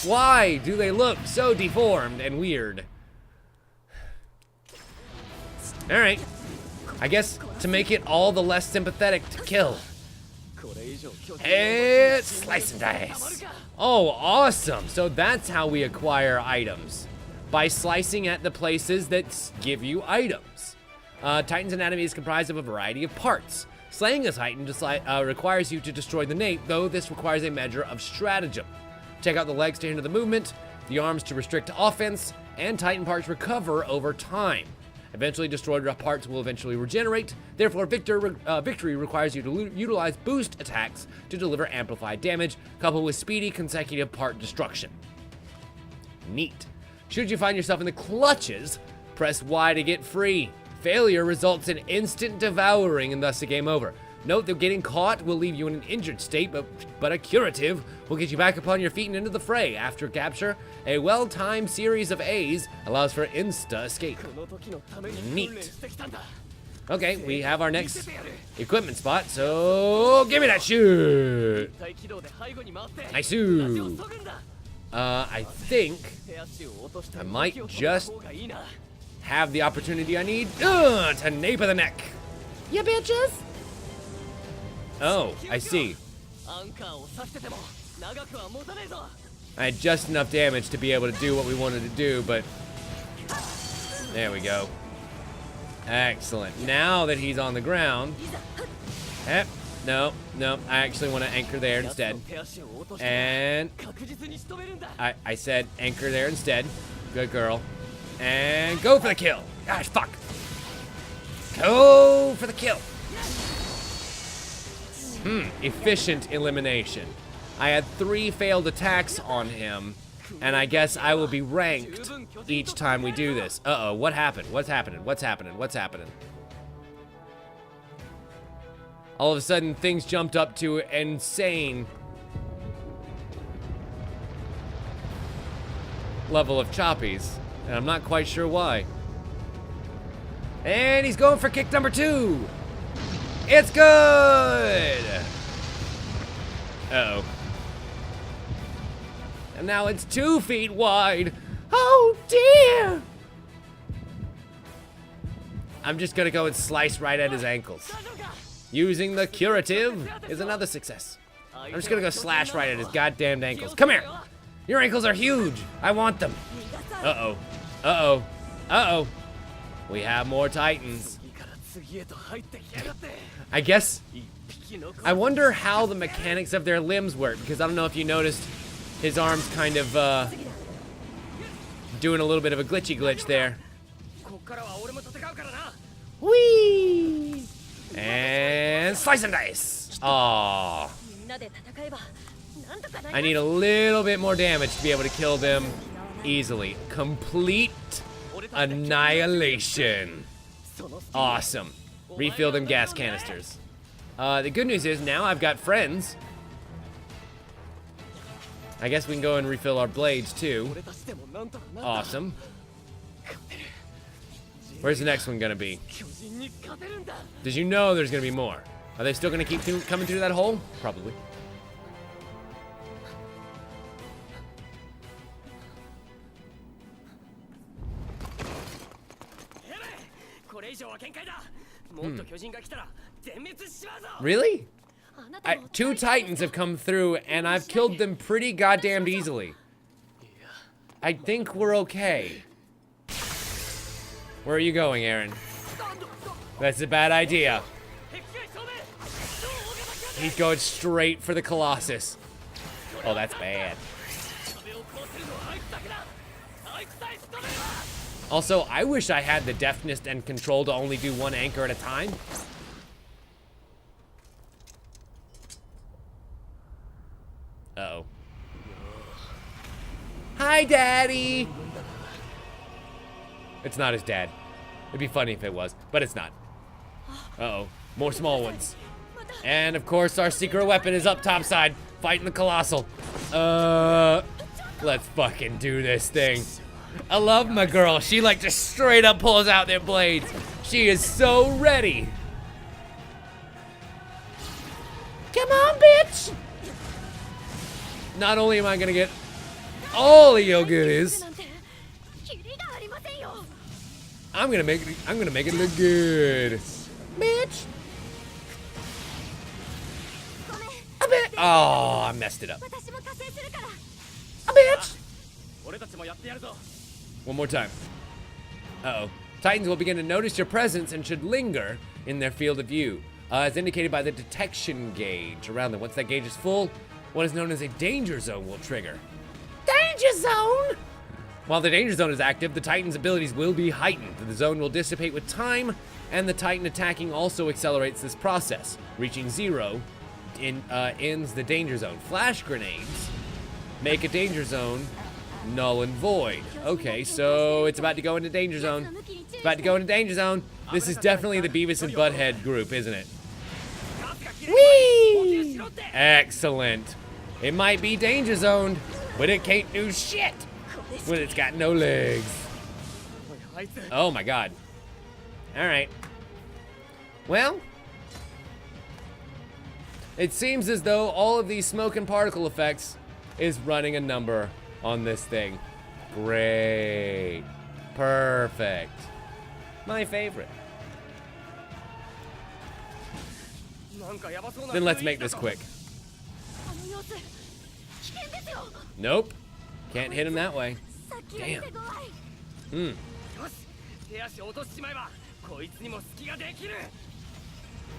Why do they look so deformed and weird? Alright, I guess to make it all the less sympathetic to kill. これ以上巨人 It's slice and dice. Oh, awesome. So that's how we acquire items. By slicing at the places that give you items. Titan's anatomy is comprised of a variety of parts. Slaying a Titan requires you to destroy the nape, though this requires a measure of stratagem. Check out the legs to hinder the movement, the arms to restrict offense, and Titan parts recover over time. Eventually destroyed parts will eventually regenerate, therefore victory requires you to utilize boost attacks to deliver amplified damage, coupled with speedy consecutive part destruction. Neat. Should you find yourself in the clutches, press Y to get free. Failure results in instant devouring and thus a game over. Note that getting caught will leave you in an injured state, but a curative will get you back upon your feet and into the fray. After capture, a well-timed series of A's allows for insta-escape. この時のために Neat. 訓練してきたんだ Okay, we have our next equipment spot, so give me that shit. 体軌道で背後に回って Nice. 足を削んだ I think 手足を落として I might 動きを止めた just- 方がいいな have the opportunity I need to nape of the neck. You bitches. Oh, I see. アンカーを刺してても長くは持たねえぞ I had just enough damage to be able to do what we wanted to do, but there we go. Excellent. Now that he's on the ground, no, I actually want to anchor there 奴 instead. の手足を落として And 確実に仕留めるんだ I said anchor there instead. Good girl. And go for the kill. Gosh, fuck. Go for the kill. Efficient elimination. I had 3 failed attacks on him, and I guess I will be ranked each time we do this. Uh-oh, what happened? What's happening? What's happening? What's happening? All of a sudden, things jumped up to insane level of choppies, and I'm not quite sure why. And he's going for kick number 2. It's good! Uh-oh. And now it's 2 feet wide. Oh, dear! I'm just gonna go and slice right at his ankles. Using the curative is another success. I'm just gonna go slash right at his goddamn ankles. Come here! Your ankles are huge! I want them! Uh-oh. Uh-oh. Uh-oh. We have more Titans. 次から次へと入ってきやがって I guess, 一匹残 I wonder how the mechanics of their limbs work, because I don't know if you noticed his arms kind of, doing a little bit of a glitchy glitch there. こっからは俺も戦うからな Whee! And slice and dice! Aww. みんなで戦えばなんとかなり I need a little bit more damage to be able to kill them easily. Complete annihilation. その隙 Awesome. Refill them gas canisters. The good news is now I've got friends. I guess we can go and refill our blades too. 俺たちでもなんとかなった Awesome. Where's the next one gonna be? 巨人に勝てるんだ Did you know there's gonna be more? Are they still gonna keep coming through that hole? Probably. これ以上は限界だもっと巨人が来たら全滅しちまうぞ Really? あなたも 2 Titans have come through and I've killed them pretty goddamn easily. I think we're okay. Where are you going, Erin? That's a bad idea. He's going straight for the Colossus. Oh, that's bad. Also, I wish I had the deftness and control to only do one anchor at a time. Uh-oh. Hi, Daddy! It's not his dad. It'd be funny if it was, but it's not. Uh-oh. More small ones. And, of course, our secret weapon is up topside, fighting the Colossal. Let's fucking do this thing. I love my girl. She, like, just straight up pulls out their blades. She is so ready. Come on, bitch! Not only am I gonna get all of your goodies, I'm gonna make it look good, bitch. A bit. Oh, I messed it up. A bitch. One more time. Uh-oh. Titans will begin to notice your presence and should linger in their field of view, as indicated by the detection gauge around them. Once that gauge is full, what is known as a danger zone will trigger. Danger zone! While the danger zone is active, the Titan's abilities will be heightened. The zone will dissipate with time, and the Titan attacking also accelerates this process. Reaching 0 ends the danger zone. Flash grenades make a danger zone null and void. Okay, so it's about to go into danger zone. It's about to go into danger zone. This is definitely the Beavis and Butthead group, isn't it? Whee! Excellent. It might be danger zoned, but it can't do shit when it's got no legs. Oh my god. Alright. Well, it seems as though all of these smoke and particle effects is running a number on this thing. Great. Perfect. My favorite. Then let's make this quick. Nope. Can't hit him that way. Damn.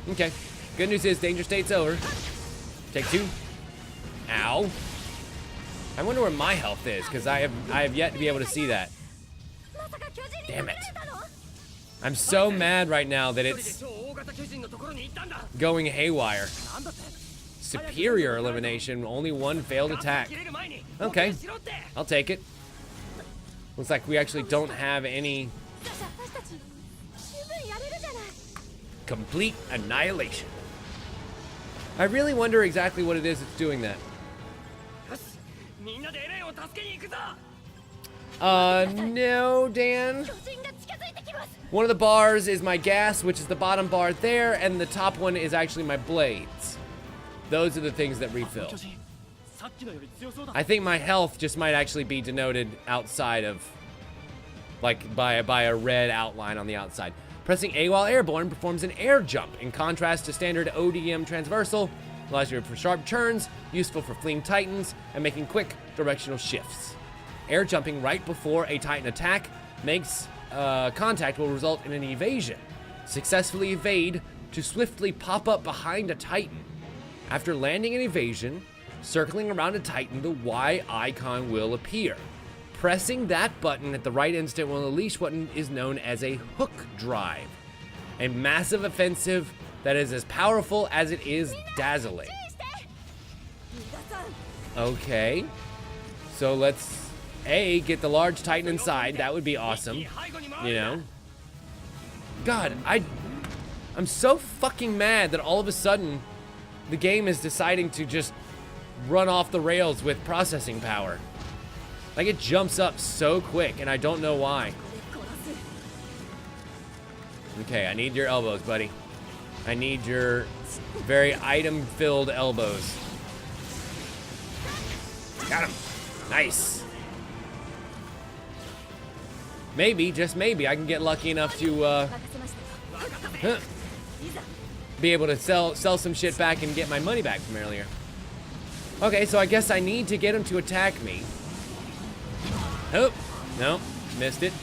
Okay. Good news is danger state's over. Take 2. Ow. I wonder where my health is, because I have yet to be able to see that. Damn it. I'm so mad right now that it's going haywire. Superior elimination, only 1 failed attack. Okay, I'll take it. Looks like we actually don't have any complete annihilation. I really wonder exactly what it is that's doing that. No, Dan. One of the bars is my gas, which is the bottom bar there, and the top one is actually my blades. Those are the things that refill. I think my health just might actually be denoted outside of, like, by a red outline on the outside. Pressing A while airborne performs an air jump. In contrast to standard ODM transversal, allows you for sharp turns, useful for fleeing Titans, and making quick directional shifts. Air jumping right before a Titan attack makes contact will result in an evasion. Successfully evade to swiftly pop up behind a Titan. After landing an evasion, circling around a Titan, the Y icon will appear. Pressing that button at the right instant will unleash what is known as a hook drive, a massive offensive that is as powerful as it is dazzling. Okay, so let's get the large Titan inside. That would be awesome, you know. God, I'm so fucking mad that all of a sudden the game is deciding to just run off the rails with processing power. Like, it jumps up so quick, and I don't know why. Okay, I need your elbows, buddy. I need your very item-filled elbows. Got him. Nice. Maybe, just maybe, I can get lucky enough to be able to sell some shit back and get my money back from earlier. Okay, so I guess I need to get him to attack me. Oh, no, missed it.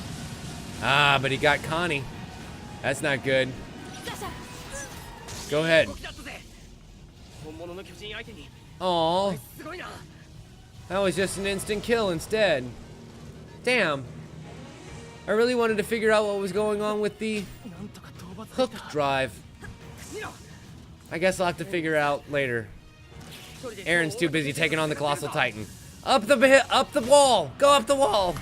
Ah, but he got Connie. That's not good. Go ahead. 本物の巨人相手に Aw, すごいな that was just an instant kill instead. Damn. I really wanted to figure out what was going on with the なんとか討伐 hook drive. 見ろ I guess I'll have to figure out later. Erin's too busy taking on the Colossal Titan. Up the wall! Go up the wall!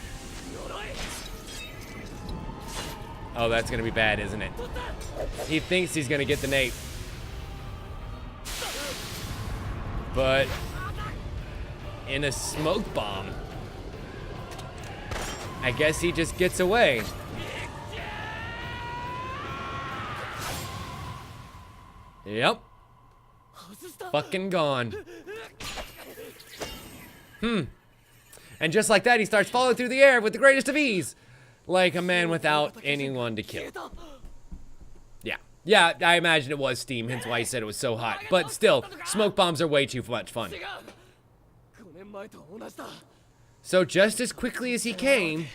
Oh, that's gonna be bad, isn't it? He thinks he's gonna get the nape. But in a smoke bomb, I guess he just gets away. Yep. Fucking gone. And just like that, he starts falling through the air with the greatest of ease. Like a man without anyone to kill. Yeah, I imagine it was steam, hence why he said it was so hot. But still, smoke bombs are way too much fun. 5年前と同じだ So just as quickly as he came,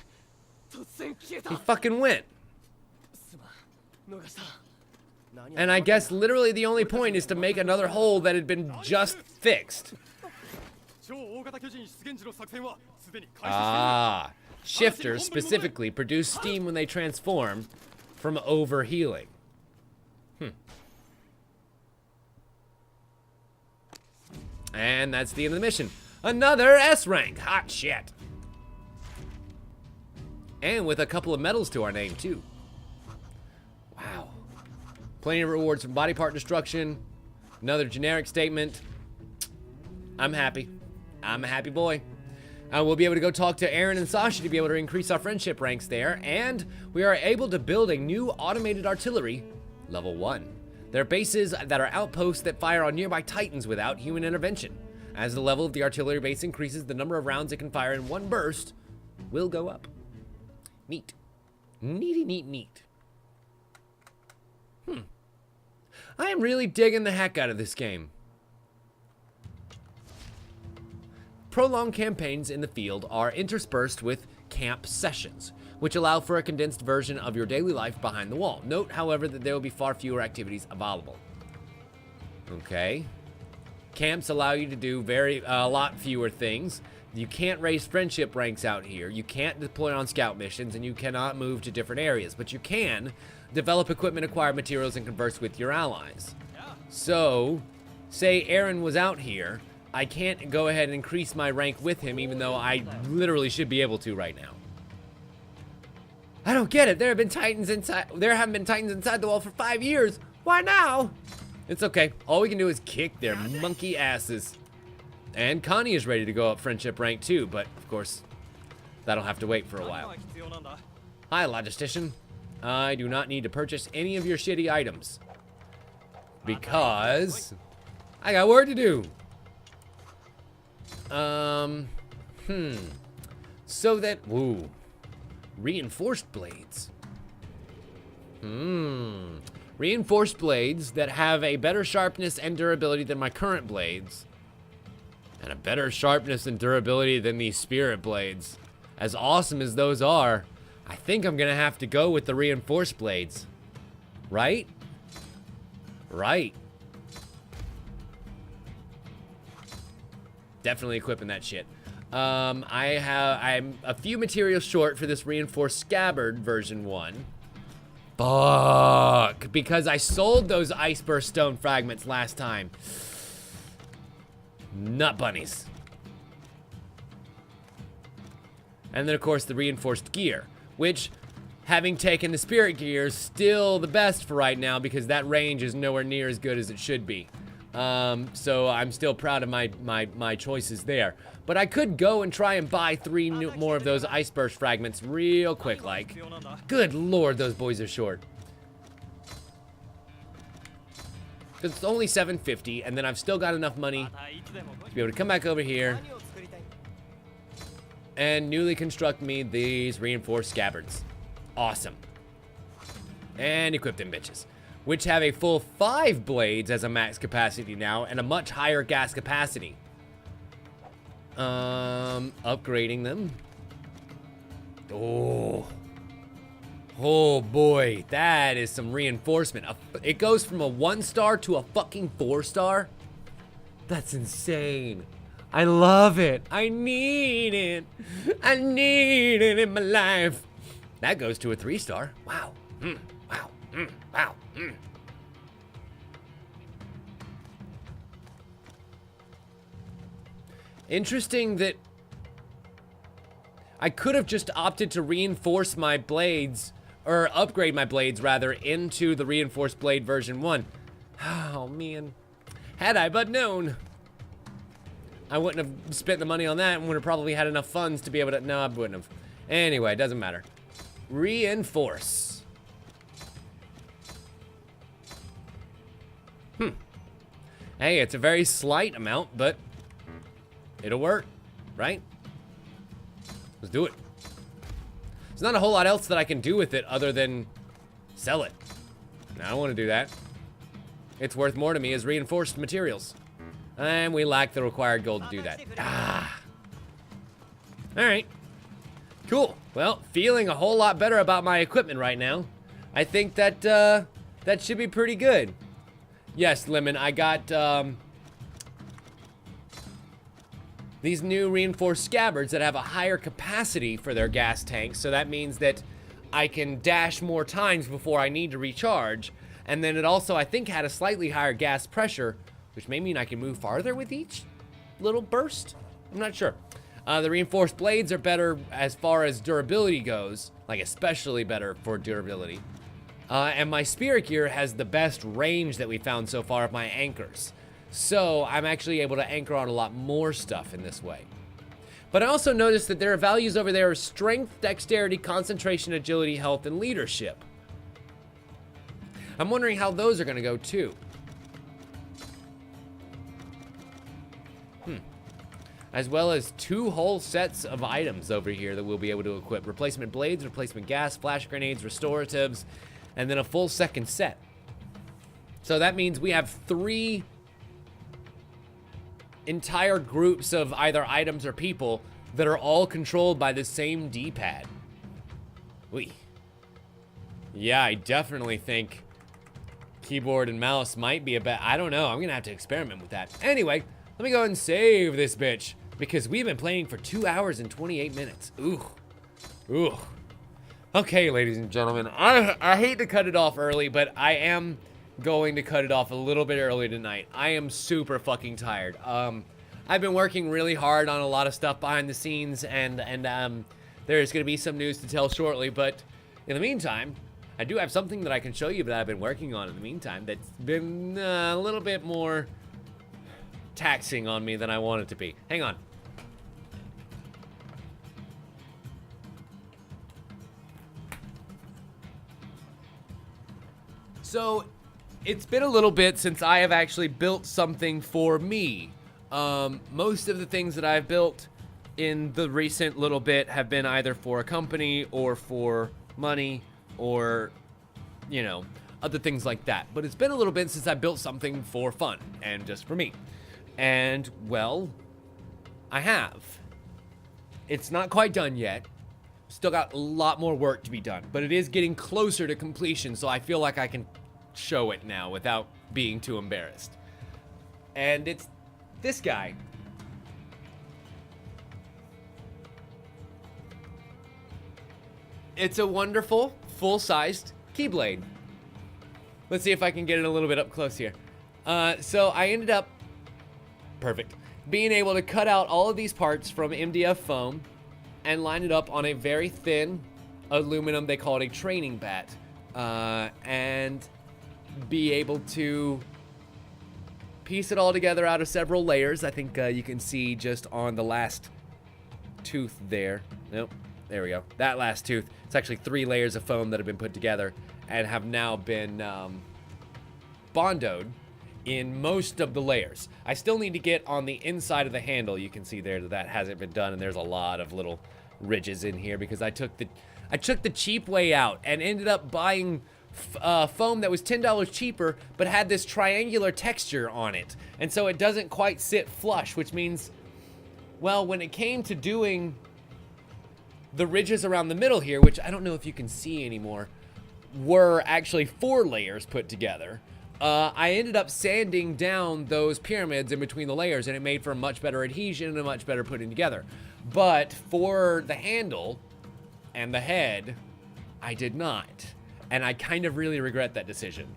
突然消え he た fucking went. すまん逃した何 And I guess literally the only point is to make another hole that had been just fixed. 超大型巨人出現時の作戦はすでに開始している Ah, shifters specifically produce steam when they transform from overhealing. And that's the end of the mission. Another S rank, hot shit. And with a couple of medals to our name too. Wow. Plenty of rewards from body part destruction. Another generic statement. I'm happy. I'm a happy boy. We'll be able to go talk to Erin and Sasha to be able to increase our friendship ranks there. And we are able to build a new automated artillery, level 1. They're bases that are outposts that fire on nearby titans without human intervention. As the level of the artillery base increases, the number of rounds it can fire in one burst will go up. Neat. Neaty, neat, neat. I am really digging the heck out of this game. Prolonged campaigns in the field are interspersed with camp sessions, which allow for a condensed version of your daily life behind the wall. Note, however, that there will be far fewer activities available. Okay. Camps allow you to do a lot fewer things. You can't raise friendship ranks out here. You can't deploy on scout missions, and you cannot move to different areas. But you can develop equipment, acquire materials, and converse with your allies. So, say Erin was out here, I can't go ahead and increase my rank with him, even though I literally should be able to right now. I don't get it. There haven't been titans inside the wall for 5 years. Why now? It's okay. All we can do is kick their monkey asses. And Connie is ready to go up friendship rank too, but of course, that'll have to wait for a while. Hi, logistician. I do not need to purchase any of your shitty items. Because I got work to do. So that, reinforced blades. Reinforced blades that have a better sharpness and durability than my current blades. And a better sharpness and durability than these spirit blades. As awesome as those are, I think I'm gonna have to go with the reinforced blades. Right? Right. Definitely equipping that shit. I'm a few materials short for this reinforced scabbard version 1. Fuck, because I sold those ice burst stone fragments last time. Nut bunnies. And then of course the reinforced gear, which, having taken the spirit gear, is still the best for right now because that range is nowhere near as good as it should be. So I'm still proud of my choices there. But I could go and try and buy 3 more of those ice burst fragments real quick, like. Good lord, those boys are short. It's only $750, and then I've still got enough money to be able to come back over here and newly construct me these reinforced scabbards. Awesome. And equip them bitches, which have a full 5 blades as a max capacity now and a much higher gas capacity. Upgrading them. Oh. Oh boy, that is some reinforcement. It goes from a 1-star to a fucking 4-star? That's insane. I love it. I need it. I need it in my life. That goes to a 3-star. Wow. Wow. Wow. Interesting that I could have just opted to reinforce my blades, or upgrade my blades rather, into the reinforced blade version 1. Oh man. Had I but known. I wouldn't have spent the money on that and would have probably had enough funds to be able to, no, I wouldn't have. Anyway, it doesn't matter. Reinforce. Hey, it's a very slight amount, but it'll work, right? Let's do it. There's not a whole lot else that I can do with it other than sell it. I don't want to do that. It's worth more to me as reinforced materials. And we lack the required gold to do that. Alright. Cool. Well, feeling a whole lot better about my equipment right now. I think that, that should be pretty good. Yes, Lemon, I got, these new reinforced scabbards that have a higher capacity for their gas tanks, so that means that I can dash more times before I need to recharge. And then it also, I think, had a slightly higher gas pressure, which may mean I can move farther with each little burst. I'm not sure. The reinforced blades are better as far as durability goes, like especially better for durability. And my spirit gear has the best range that we found so far of my anchors. So I'm actually able to anchor on a lot more stuff in this way. But I also noticed that there are values over there of strength, dexterity, concentration, agility, health, and leadership. I'm wondering how those are going to go too. As well as 2 whole sets of items over here that we'll be able to equip. Replacement blades, replacement gas, flash grenades, restoratives, and then a full second set. So that means we have 3 entire groups of either items or people that are all controlled by the same D-pad. Wee. Yeah, I definitely think keyboard and mouse might be a bit, I don't know, I'm gonna have to experiment with that. Anyway, let me go ahead and save this bitch, because we've been playing for 2 hours and 28 minutes. Ooh. Ooh. Okay, ladies and gentlemen, I hate to cut it off early, but I am going to cut it off a little bit early tonight. I am super fucking tired. I've been working really hard on a lot of stuff behind the scenes, and there's gonna be some news to tell shortly, but in the meantime, I do have something that I can show you that I've been working on in the meantime that's been a little bit more taxing on me than I want it to be. Hang on. So, it's been a little bit since I have actually built something for me. Most of the things that I've built in the recent little bit have been either for a company or for money or, you know, other things like that. But it's been a little bit since I built something for fun and just for me. And, well, I have. It's not quite done yet. Still got a lot more work to be done, but it is getting closer to completion, so I feel like I can show it now without being too embarrassed. And it's this guy. It's a wonderful, full-sized Keyblade. Let's see if I can get it a little bit up close here. So I ended up, perfect, being able to cut out all of these parts from MDF foam and line it up on a very thin aluminum, they call it a training bat, and be able to piece it all together out of several layers. I think you can see just on the last tooth there. Nope, there we go. That last tooth. It's actually 3 layers of foam that have been put together and have now been bondoed in most of the layers. I still need to get on the inside of the handle. You can see there that that hasn't been done, and there's a lot of little ridges in here because I took the cheap way out and ended up buying foam that was $10 cheaper but had this triangular texture on it, and so it doesn't quite sit flush, which means, well, when it came to doing the ridges around the middle here, which I don't know if you can see anymore, were actually 4 layers put together. I ended up sanding down those pyramids in between the layers, and it made for a much better adhesion and a much better putting together. But for the handle and the head, I did not. And I kind of really regret that decision.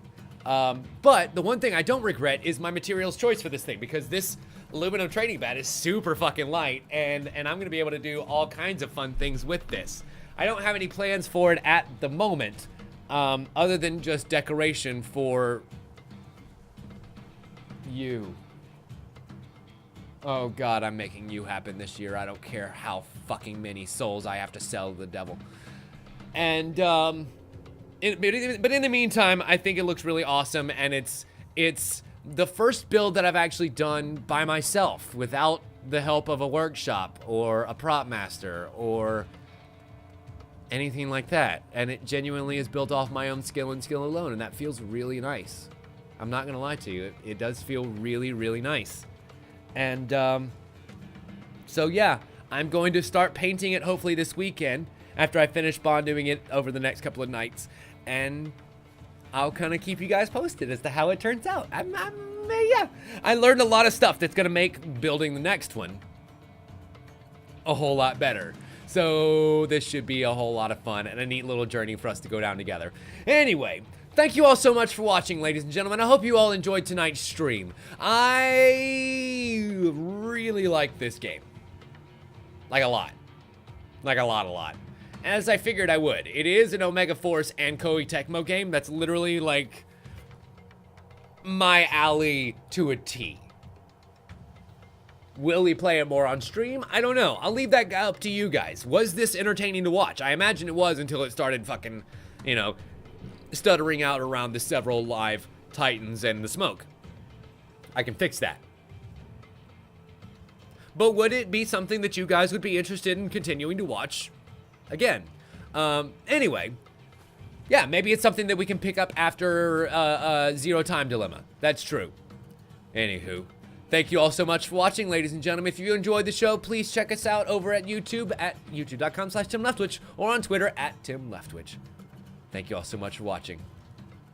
But the one thing I don't regret is my materials choice for this thing, because this aluminum trading bat is super fucking light, and I'm gonna be able to do all kinds of fun things with this. I don't have any plans for it at the moment, other than just decoration for you. Oh god, I'm making you happen this year. I don't care how fucking many souls I have to sell to the devil. And but in the meantime, I think it looks really awesome, and it's the first build that I've actually done by myself without the help of a workshop or a prop master or anything like that. And it genuinely is built off my own skill and skill alone, and that feels really nice. I'm not gonna lie to you, it does feel really, really nice. And so yeah, I'm going to start painting it hopefully this weekend after I finish bonding it over the next couple of nights, and I'll kind of keep you guys posted as to how it turns out. Yeah, I learned a lot of stuff that's gonna make building the next one a whole lot better. So this should be a whole lot of fun and a neat little journey for us to go down together. Anyway, thank you all so much for watching, ladies and gentlemen. I hope you all enjoyed tonight's stream. I really like this game. Like a lot. Like a lot. As I figured I would. It is an Omega Force and Koei Tecmo game that's literally like my alley to a T. Will we play it more on stream? I don't know. I'll leave that up to you guys. Was this entertaining to watch? I imagine it was until it started fucking, you know, stuttering out around the several live Titans and the smoke. I can fix that. But would it be something that you guys would be interested in continuing to watch again? Anyway, yeah, maybe it's something that we can pick up after Zero Time Dilemma. That's true. Anywho, thank you all so much for watching, ladies and gentlemen. If you enjoyed the show, please check us out over at YouTube at youtube.com/TimLeftwich or on Twitter at TimLeftwich. Thank you all so much for watching.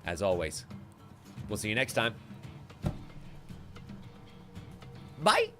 As always, we'll see you next time. Bye!